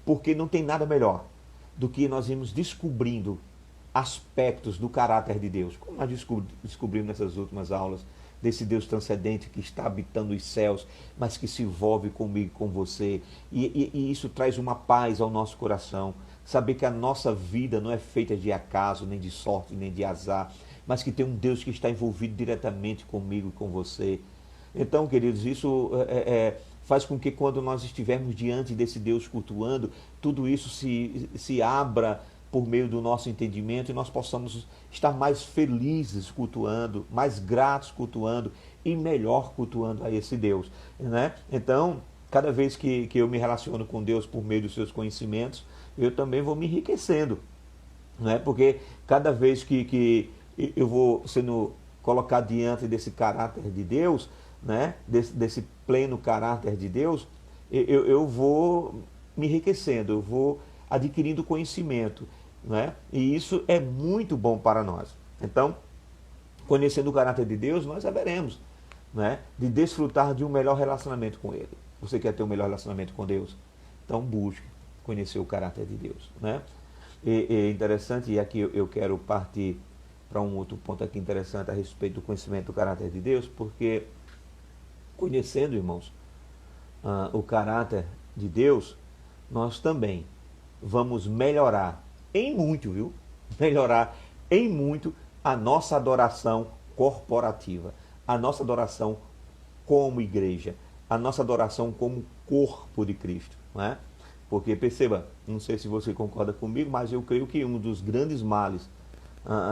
porque não tem nada melhor do que nós irmos descobrindo aspectos do caráter de Deus, como nós descobrimos nessas últimas aulas, desse Deus transcendente que está habitando os céus, mas que se envolve comigo, com você, e isso traz uma paz ao nosso coração, saber que a nossa vida não é feita de acaso, nem de sorte, nem de azar, mas que tem um Deus que está envolvido diretamente comigo e com você. Então, queridos, isso faz com que quando nós estivermos diante desse Deus cultuando, tudo isso se abra por meio do nosso entendimento e nós possamos estar mais felizes cultuando, mais gratos cultuando e melhor cultuando a esse Deus, né? Então, cada vez que eu me relaciono com Deus por meio dos seus conhecimentos, eu também vou me enriquecendo, né? Porque cada vez que eu vou sendo colocado diante desse caráter de Deus, né? Desse pleno caráter de Deus, eu vou me enriquecendo, eu vou adquirindo conhecimento, né? E isso é muito bom para nós. Então, conhecendo o caráter de Deus, nós haveremos, né, de desfrutar de um melhor relacionamento com Ele. Você quer ter um melhor relacionamento com Deus? Então busque conhecer o caráter de Deus, né? E é interessante, e aqui eu quero partir para um outro ponto aqui interessante a respeito do conhecimento do caráter de Deus, porque conhecendo, irmãos, o caráter de Deus, nós também vamos melhorar em muito, viu? Melhorar em muito a nossa adoração corporativa, a nossa adoração como igreja, a nossa adoração como corpo de Cristo, não é? Porque perceba, não sei se você concorda comigo, mas eu creio que um dos grandes males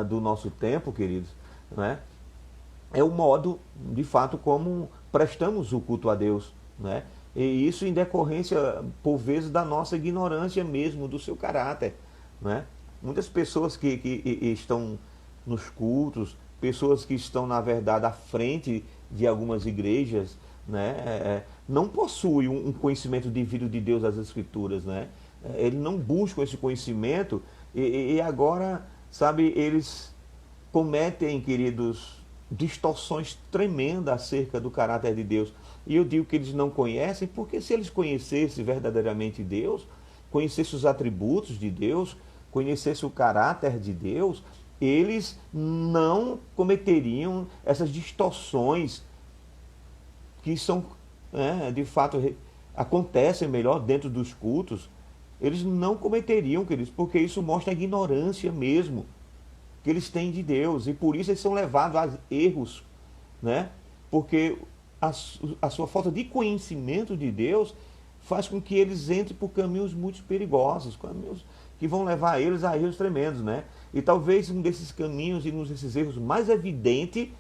do nosso tempo, queridos, não é o modo, de fato, como prestamos o culto a Deus, não é? E isso em decorrência, por vezes, da nossa ignorância mesmo, do seu caráter, né? Muitas pessoas que estão nos cultos, pessoas que estão, na verdade, à frente de algumas igrejas, né? Não possuem um conhecimento devido de Deus das Escrituras, né? Eles não buscam esse conhecimento e agora, sabe, eles cometem, queridos, distorções tremendas acerca do caráter de Deus. E eu digo que eles não conhecem, porque se eles conhecessem verdadeiramente Deus, conhecesse os atributos de Deus, conhecesse o caráter de Deus, eles não cometeriam essas distorções que são, de fato, acontecem melhor dentro dos cultos. Eles não cometeriam, queridos, porque isso mostra a ignorância mesmo que eles têm de Deus, e por isso eles são levados a erros, né? Porque a sua falta de conhecimento de Deus faz com que eles entrem por caminhos muito perigosos, caminhos que vão levar eles a erros tremendos, né? E talvez um desses caminhos e um desses erros mais evidente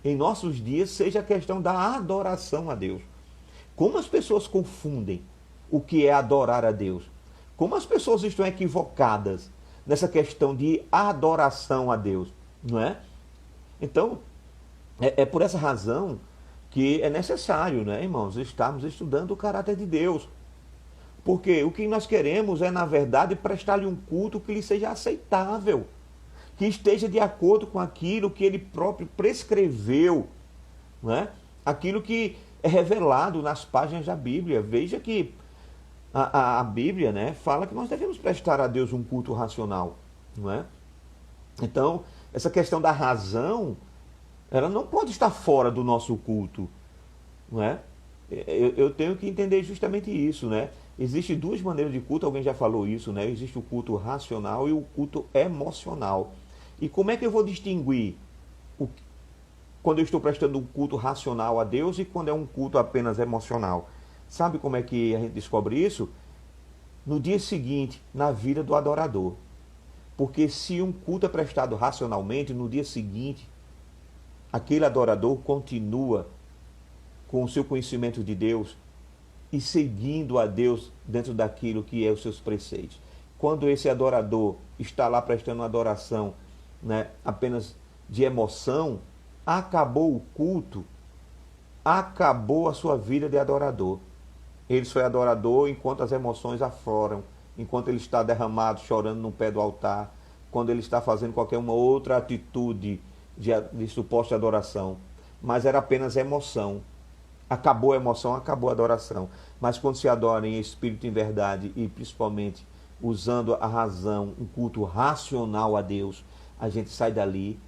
em nossos dias seja a questão da adoração a Deus. Como as pessoas confundem o que é adorar a Deus? Como as pessoas estão equivocadas nessa questão de adoração a Deus, não é? Então, é por essa razão que é necessário, né, irmãos, estarmos estudando o caráter de Deus. Porque o que nós queremos é, na verdade, prestar-lhe um culto que lhe seja aceitável, que esteja de acordo com aquilo que ele próprio prescreveu, né? Aquilo que é revelado nas páginas da Bíblia. Veja que a Bíblia, né, fala que nós devemos prestar a Deus um culto racional, não é? Então, essa questão da razão, ela não pode estar fora do nosso culto, não é? Eu tenho que entender justamente isso, né? Existem duas maneiras de culto, alguém já falou isso, né? Existe o culto racional e o culto emocional. E como é que eu vou distinguir quando eu estou prestando um culto racional a Deus e quando é um culto apenas emocional? Sabe como é que a gente descobre isso? No dia seguinte, na vida do adorador. Porque se um culto é prestado racionalmente, no dia seguinte, aquele adorador continua com o seu conhecimento de Deus e seguindo a Deus dentro daquilo que é os seus preceitos. Quando esse adorador está lá prestando uma adoração, né, apenas de emoção, acabou o culto, acabou a sua vida de adorador. Ele só é adorador enquanto as emoções afloram, enquanto ele está derramado, chorando no pé do altar, quando ele está fazendo qualquer uma outra atitude de suposta adoração. Mas era apenas emoção. Acabou a emoção, acabou a adoração. Mas quando se adora em espírito e em verdade, e principalmente usando a razão, um culto racional a Deus, a gente sai dali,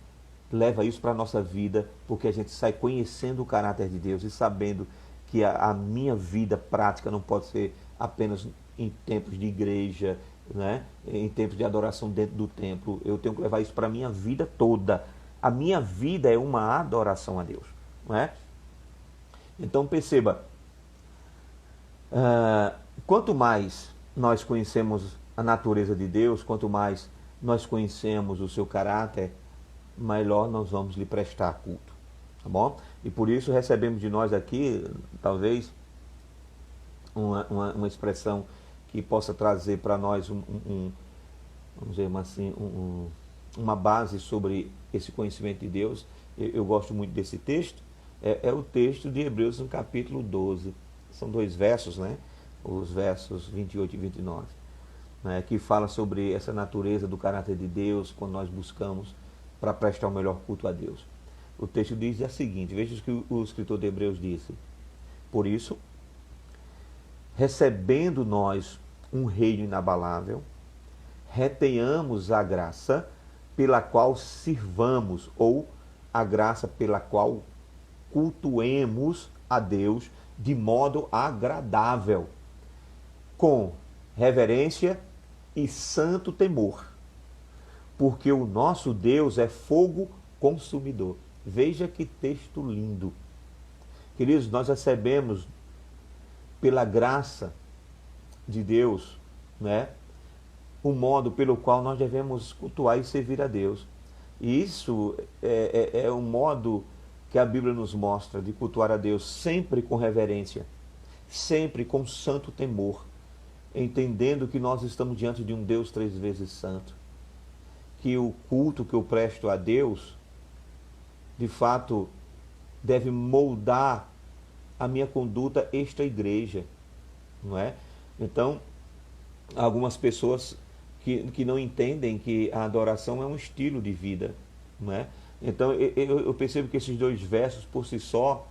leva isso para a nossa vida, porque a gente sai conhecendo o caráter de Deus e sabendo que a minha vida prática não pode ser apenas em tempos de igreja, né? Em tempos de adoração dentro do templo. Eu tenho que levar isso para a minha vida toda. A minha vida é uma adoração a Deus, não é? Então perceba, quanto mais nós conhecemos a natureza de Deus, quanto mais nós conhecemos o seu caráter, melhor nós vamos lhe prestar culto, tá bom? E por isso recebemos de nós aqui, talvez, uma expressão que possa trazer para nós vamos dizer assim, uma base sobre esse conhecimento de Deus. Eu gosto muito desse texto. É o texto de Hebreus no capítulo 12. São 2 versos, né? Os versos 28 e 29, né? Que fala sobre essa natureza do caráter de Deus quando nós buscamos para prestar o melhor culto a Deus. O texto diz a seguinte, veja o que o escritor de Hebreus disse. Por isso, recebendo nós um reino inabalável, retenhamos a graça pela qual sirvamos, ou a graça pela qual cultuemos a Deus de modo agradável, com reverência e santo temor, porque o nosso Deus é fogo consumidor. Veja que texto lindo. Queridos, nós recebemos pela graça de Deus, né, o modo pelo qual nós devemos cultuar e servir a Deus. E isso é um modo que a Bíblia nos mostra de cultuar a Deus sempre com reverência, sempre com santo temor, entendendo que nós estamos diante de um Deus 3 vezes santo, que o culto que eu presto a Deus, de fato, deve moldar a minha conduta extra-igreja, não é? Então, algumas pessoas que não entendem que a adoração é um estilo de vida, não é? Então, eu percebo que esses 2 versos, por si só,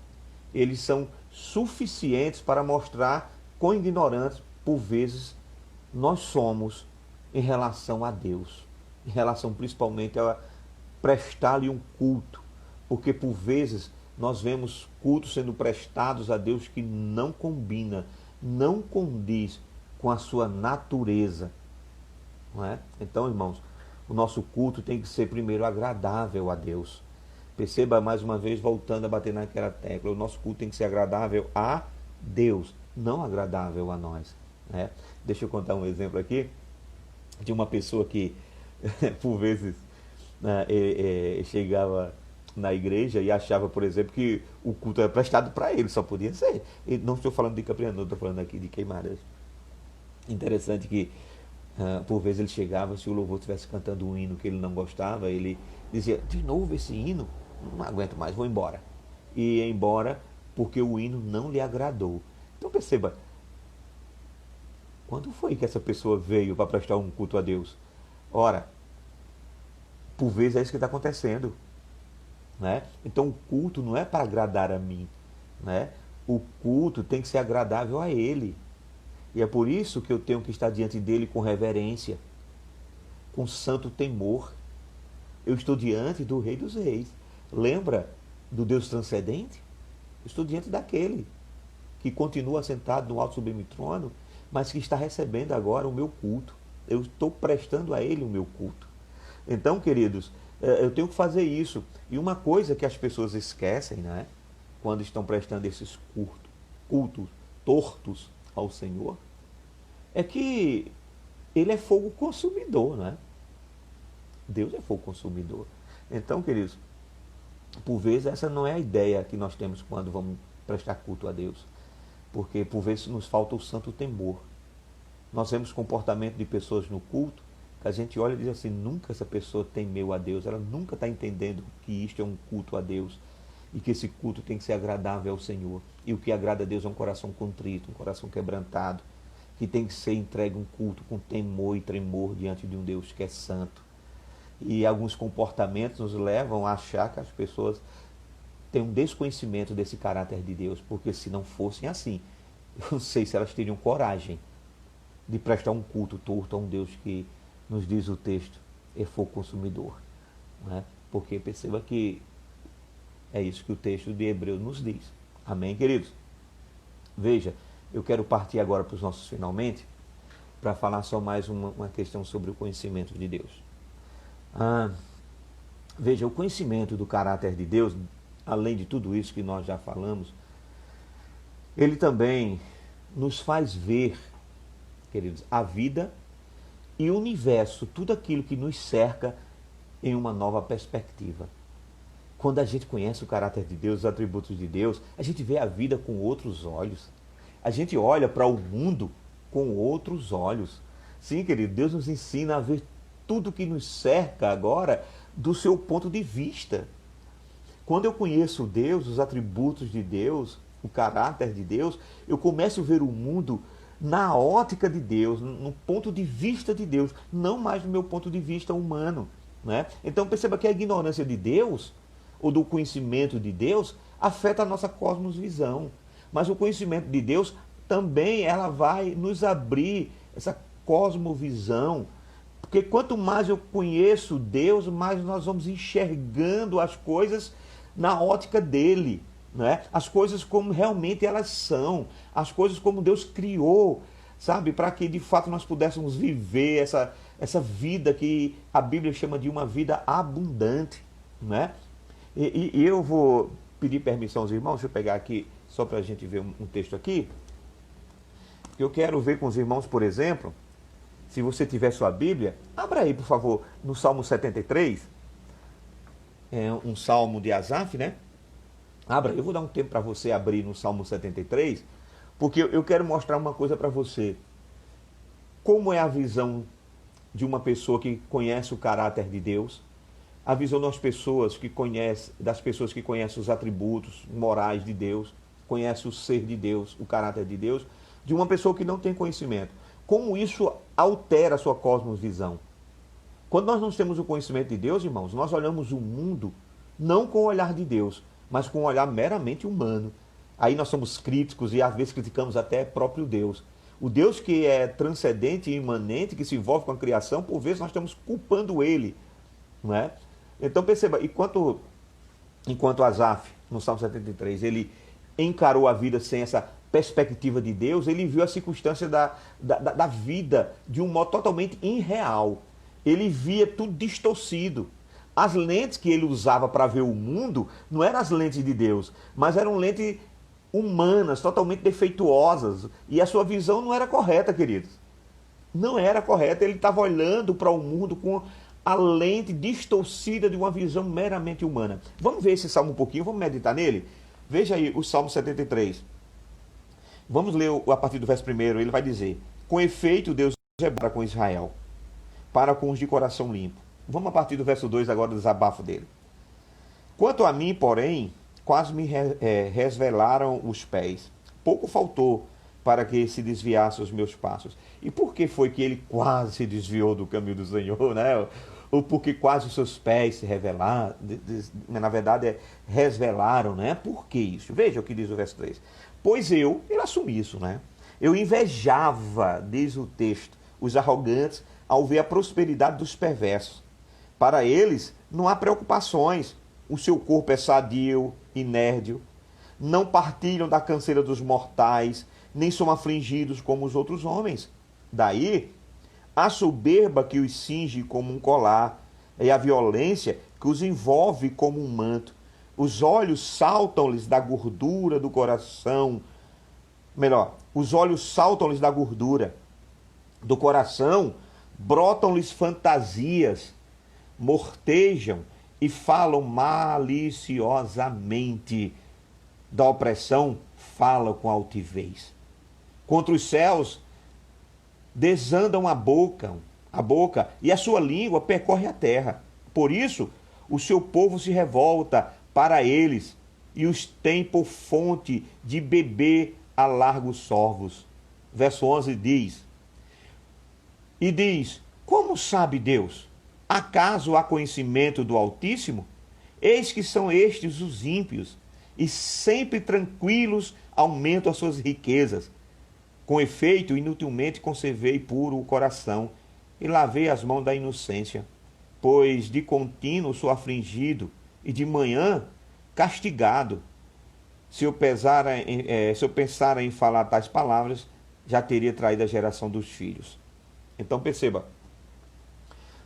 eles são suficientes para mostrar quão ignorantes, por vezes, nós somos em relação a Deus, em relação principalmente a prestar-lhe um culto, porque por vezes nós vemos cultos sendo prestados a Deus que não combina, não condiz com a sua natureza, não é? Então, irmãos, o nosso culto tem que ser primeiro agradável a Deus. Perceba mais uma vez, voltando a bater naquela tecla, o nosso culto tem que ser agradável a Deus, não agradável a nós, né? Deixa eu contar um exemplo aqui de uma pessoa que, por vezes, né, chegava na igreja e achava, por exemplo, que o culto era prestado para ele, só podia ser. E não estou falando de Capriano, estou falando aqui de Queimadas. Interessante que, por vezes, ele chegava, se o louvor estivesse cantando um hino que ele não gostava, ele dizia, de novo esse hino? Não aguento mais, vou embora. E ia embora porque o hino não lhe agradou. Então perceba, quando foi que essa pessoa veio para prestar um culto a Deus? Ora, por vezes é isso que está acontecendo, né? Então o culto não é para agradar a mim, né? O culto tem que ser agradável a Ele. E é por isso que eu tenho que estar diante dele com reverência, com santo temor. Eu estou diante do Rei dos Reis. Lembra do Deus transcendente? Eu estou diante daquele que continua sentado no alto sublime trono, mas que está recebendo agora o meu culto. Eu estou prestando a Ele o meu culto. Então, queridos, eu tenho que fazer isso. E uma coisa que as pessoas esquecem, né, quando estão prestando esses cultos tortos ao Senhor, é que Ele é fogo consumidor, né? Deus é fogo consumidor. Então, queridos, por vezes essa não é a ideia que nós temos quando vamos prestar culto a Deus. Porque por vezes nos falta o santo temor. Nós vemos comportamento de pessoas no culto que a gente olha e diz assim, nunca essa pessoa temeu a Deus, ela nunca está entendendo que isto é um culto a Deus e que esse culto tem que ser agradável ao Senhor. E o que agrada a Deus é um coração contrito, um coração quebrantado, que tem que ser entregue um culto com temor e tremor diante de um Deus que é santo. E alguns comportamentos nos levam a achar que as pessoas têm um desconhecimento desse caráter de Deus, porque se não fossem assim, eu não sei se elas teriam coragem de prestar um culto torto a um Deus que, nos diz o texto, é fogo consumidor. Não é? Porque perceba que é isso que o texto de Hebreus nos diz. Amém, queridos? Veja, eu quero partir agora para os nossos finalmente, para falar só mais uma questão sobre o conhecimento de Deus. Veja, o conhecimento do caráter de Deus, além de tudo isso que nós já falamos, ele também nos faz ver, queridos, a vida e o universo, tudo aquilo que nos cerca em uma nova perspectiva. Quando a gente conhece o caráter de Deus, os atributos de Deus, a gente vê a vida com outros olhos. A gente olha para o mundo com outros olhos. Sim, querido, Deus nos ensina a ver tudo que nos cerca agora do seu ponto de vista. Quando eu conheço Deus, os atributos de Deus, o caráter de Deus, eu começo a ver o mundo na ótica de Deus, no ponto de vista de Deus, não mais no meu ponto de vista humano, né? Então perceba que a ignorância de Deus, ou do conhecimento de Deus, afeta a nossa cosmosvisão. Mas o conhecimento de Deus também ela vai nos abrir essa cosmovisão. Porque quanto mais eu conheço Deus, mais nós vamos enxergando as coisas na ótica dele, né? As coisas como realmente elas são, as coisas como Deus criou, sabe? Para que de fato nós pudéssemos viver essa vida que a Bíblia chama de uma vida abundante, né? E eu vou pedir permissão aos irmãos, deixa eu pegar aqui, só para a gente ver um texto aqui, que eu quero ver com os irmãos, por exemplo, se você tiver sua Bíblia, abra aí, por favor, no Salmo 73, é um salmo de Asaf, né? Abra, eu vou dar um tempo para você abrir no Salmo 73, porque eu quero mostrar uma coisa para você. Como é a visão de uma pessoa que conhece o caráter de Deus, a visão das pessoas que conhecem os atributos morais de Deus, conhece o ser de Deus, o caráter de Deus, de uma pessoa que não tem conhecimento. Como isso altera a sua cosmovisão? Quando nós não temos o conhecimento de Deus, irmãos, nós olhamos o mundo não com o olhar de Deus, mas com um olhar meramente humano. Aí nós somos críticos e às vezes criticamos até próprio Deus. O Deus que é transcendente e imanente, que se envolve com a criação, por vezes nós estamos culpando ele. Não é? Então perceba, enquanto Asaf, no Salmo 73, ele encarou a vida sem essa perspectiva de Deus, ele viu a circunstância da vida de um modo totalmente irreal. Ele via tudo distorcido. As lentes que ele usava para ver o mundo não eram as lentes de Deus, mas eram lentes humanas, totalmente defeituosas. E a sua visão não era correta, queridos. Não era correta. Ele estava olhando para o mundo com a lente distorcida de uma visão meramente humana. Vamos ver esse salmo um pouquinho, vamos meditar nele? Veja aí o Salmo 73. Vamos ler a partir do verso 1, ele vai dizer: com efeito Deus é para com Israel, para com os de coração limpo. Vamos a partir do verso 2 agora, do desabafo dele. Quanto a mim, porém, quase me resvelaram os pés. Pouco faltou para que se desviasse os meus passos. E por que foi que ele quase se desviou do caminho do Senhor, né? Ou porque quase os seus pés se revelaram, na verdade resvelaram, né? Por que isso? Veja o que diz o verso 3. Pois ele assume isso, né? Eu invejava, diz o texto, os arrogantes ao ver a prosperidade dos perversos. Para eles não há preocupações, o seu corpo é sadio, inérdio, não partilham da canseira dos mortais, nem são afligidos como os outros homens. Daí a soberba que os cinge como um colar, e a violência que os envolve como um manto. Os olhos saltam-lhes da gordura do coração. Melhor, os olhos saltam-lhes da gordura do coração, brotam-lhes fantasias, mortejam e falam maliciosamente. Da opressão falam com altivez. Contra os céus desandam a boca, e a sua língua percorre a terra. Por isso, o seu povo se revolta para eles e os tem por fonte de beber a largos sorvos. Verso 11 diz: e diz, como sabe Deus? Acaso há conhecimento do Altíssimo? Eis que são estes os ímpios, e sempre tranquilos aumentam as suas riquezas. Com efeito, inutilmente conservei puro o coração e lavei as mãos da inocência, pois de contínuo sou afligido e de manhã castigado. Se eu pensar em falar tais palavras, já teria traído a geração dos filhos. Então perceba,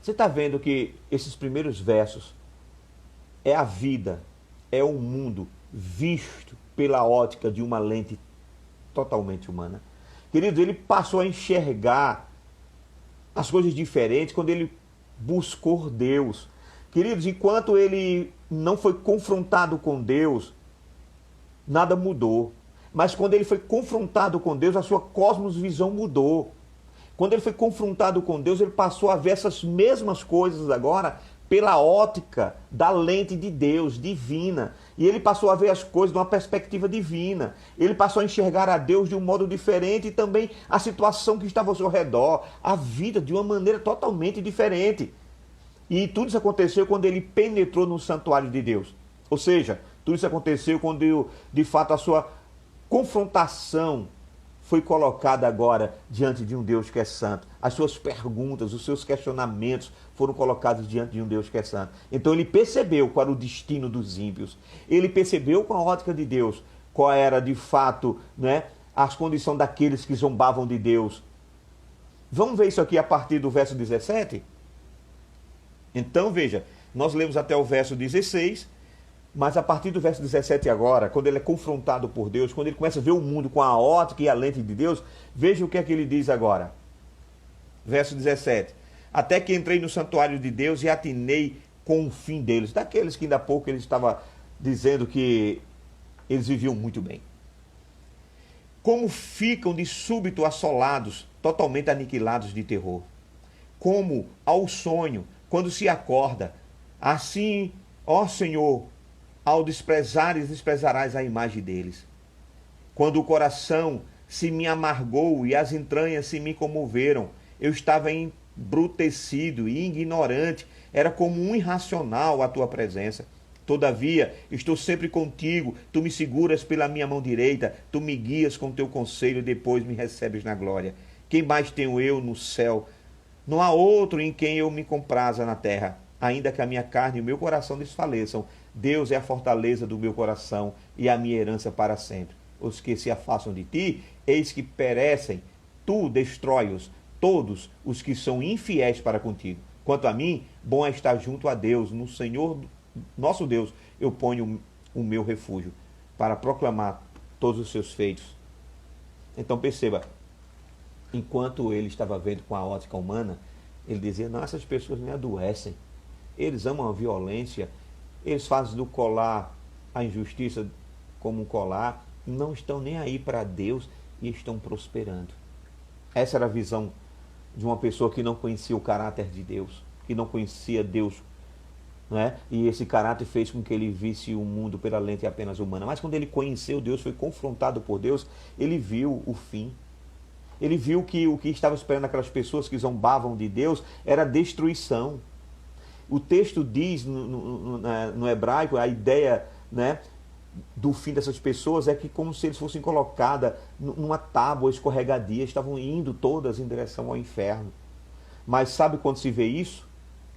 você está vendo que esses primeiros versos é a vida, é o mundo visto pela ótica de uma lente totalmente humana. Querido, ele passou a enxergar as coisas diferentes quando ele buscou Deus. Queridos, enquanto ele não foi confrontado com Deus, nada mudou. Mas quando ele foi confrontado com Deus, a sua cosmosvisão mudou. Quando ele foi confrontado com Deus, ele passou a ver essas mesmas coisas agora pela ótica da lente de Deus, divina. E ele passou a ver as coisas de uma perspectiva divina. Ele passou a enxergar a Deus de um modo diferente e também a situação que estava ao seu redor, a vida de uma maneira totalmente diferente. E tudo isso aconteceu quando ele penetrou no santuário de Deus. Ou seja, tudo isso aconteceu quando, de fato, a sua confrontação foi colocada agora diante de um Deus que é santo. As suas perguntas, os seus questionamentos foram colocados diante de um Deus que é santo. Então ele percebeu qual era o destino dos ímpios. Ele percebeu com a ótica de Deus qual era de fato, né, as condições daqueles que zombavam de Deus. Vamos ver isso aqui a partir do verso 17? Então veja, nós lemos até o verso 16, mas a partir do verso 17 agora, quando ele é confrontado por Deus, quando ele começa a ver o mundo com a ótica e a lente de Deus, veja o que é que ele diz agora. Verso 17. Até que entrei no santuário de Deus e atinei com o fim deles. Daqueles que ainda há pouco ele estava dizendo que eles viviam muito bem. Como ficam de súbito assolados, totalmente aniquilados de terror. Como ao sonho, quando se acorda. Assim, ó Senhor, ao desprezares, desprezarás a imagem deles. Quando o coração se me amargou e as entranhas se me comoveram, eu estava embrutecido e ignorante, era como um irracional à tua presença. Todavia, estou sempre contigo, tu me seguras pela minha mão direita, tu me guias com teu conselho e depois me recebes na glória. Quem mais tenho eu no céu? Não há outro em quem eu me compraza na terra. Ainda que a minha carne e o meu coração desfaleçam, Deus é a fortaleza do meu coração e a minha herança para sempre. Os que se afastam de ti, eis que perecem. Tu destrói-os, todos os que são infiéis para contigo. Quanto a mim, bom é estar junto a Deus, no Senhor nosso Deus, eu ponho o meu refúgio para proclamar todos os seus feitos. Então perceba, enquanto ele estava vendo com a ótica humana, ele dizia, não, essas pessoas me adoecem, eles amam a violência, eles fazem do colar a injustiça como um colar, não estão nem aí para Deus e estão prosperando. Essa era a visão de uma pessoa que não conhecia o caráter de Deus, que não conhecia Deus, não é? E esse caráter fez com que ele visse o mundo pela lente apenas humana. Mas quando ele conheceu Deus, foi confrontado por Deus, ele viu o fim. Ele viu que o que estava esperando aquelas pessoas que zombavam de Deus era destruição. O texto diz no hebraico, a ideia, né, do fim dessas pessoas é que como se eles fossem colocadas numa tábua escorregadia, estavam indo todas em direção ao inferno. Mas sabe quando se vê isso?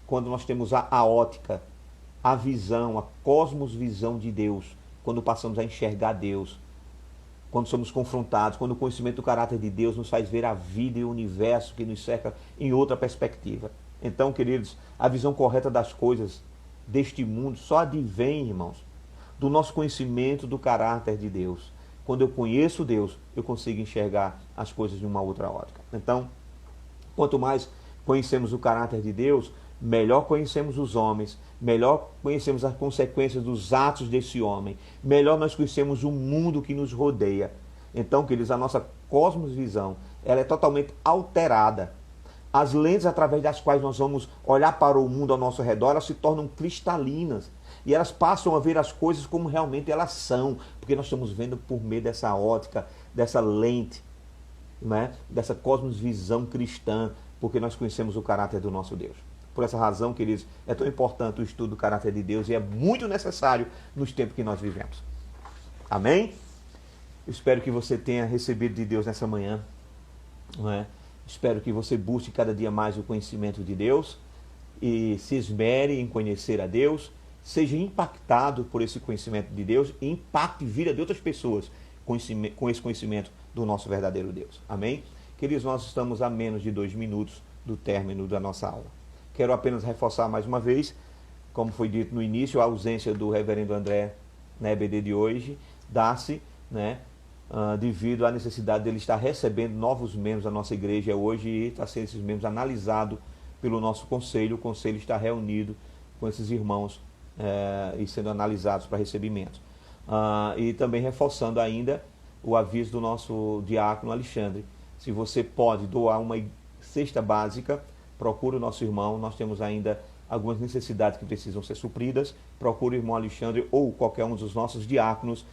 Quando nós temos a ótica, a visão, a cosmosvisão de Deus, quando passamos a enxergar Deus, quando somos confrontados, quando o conhecimento do caráter de Deus nos faz ver a vida e o universo que nos cerca em outra perspectiva. Então, queridos, a visão correta das coisas deste mundo só advém, irmãos, do nosso conhecimento do caráter de Deus. Quando eu conheço Deus, eu consigo enxergar as coisas de uma outra ótica. Então, quanto mais conhecemos o caráter de Deus, melhor conhecemos os homens, melhor conhecemos as consequências dos atos desse homem, melhor nós conhecemos o mundo que nos rodeia. Então, queridos, a nossa cosmosvisão, ela é totalmente alterada. As lentes através das quais nós vamos olhar para o mundo ao nosso redor, elas se tornam cristalinas. E elas passam a ver as coisas como realmente elas são, porque nós estamos vendo por meio dessa ótica, dessa lente, né? Dessa cosmosvisão cristã, porque nós conhecemos o caráter do nosso Deus. Por essa razão, queridos, é tão importante o estudo do caráter de Deus e é muito necessário nos tempos que nós vivemos. Amém? Eu espero que você tenha recebido de Deus nessa manhã, não é? Espero que você busque cada dia mais o conhecimento de Deus e se esmere em conhecer a Deus, seja impactado por esse conhecimento de Deus e impacte a vida de outras pessoas com esse conhecimento do nosso verdadeiro Deus. Amém? Queridos, nós estamos a menos de 2 minutos do término da nossa aula. Quero apenas reforçar mais uma vez, como foi dito no início, a ausência do reverendo André na EBD de hoje dá-se, né, devido à necessidade dele estar recebendo novos membros da nossa igreja hoje e está sendo esses membros analisados pelo nosso conselho. O conselho está reunido com esses irmãos e sendo analisados para recebimento. E também reforçando ainda o aviso do nosso diácono Alexandre. Se você pode doar uma cesta básica, procure o nosso irmão. Nós temos ainda algumas necessidades que precisam ser supridas. Procure o irmão Alexandre ou qualquer um dos nossos diáconos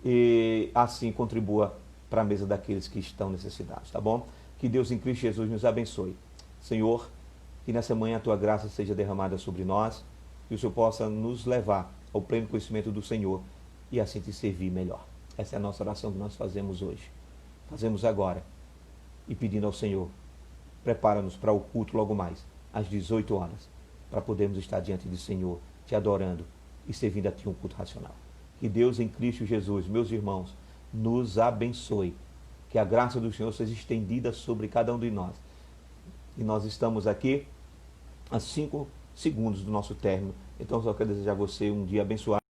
e assim contribua para a mesa daqueles que estão necessitados, tá bom? Que Deus em Cristo Jesus nos abençoe. Senhor, que nessa manhã a tua graça seja derramada sobre nós, que o Senhor possa nos levar ao pleno conhecimento do Senhor e assim te servir melhor. Essa é a nossa oração que nós fazemos hoje. Fazemos agora e pedindo ao Senhor, prepara-nos para o culto logo mais, às 18 horas, para podermos estar diante do Senhor, te adorando e servindo a ti um culto racional. Que Deus em Cristo Jesus, meus irmãos, nos abençoe. Que a graça do Senhor seja estendida sobre cada um de nós. E nós estamos aqui a 5 segundos do nosso término. Então, só quero desejar a você um dia abençoado.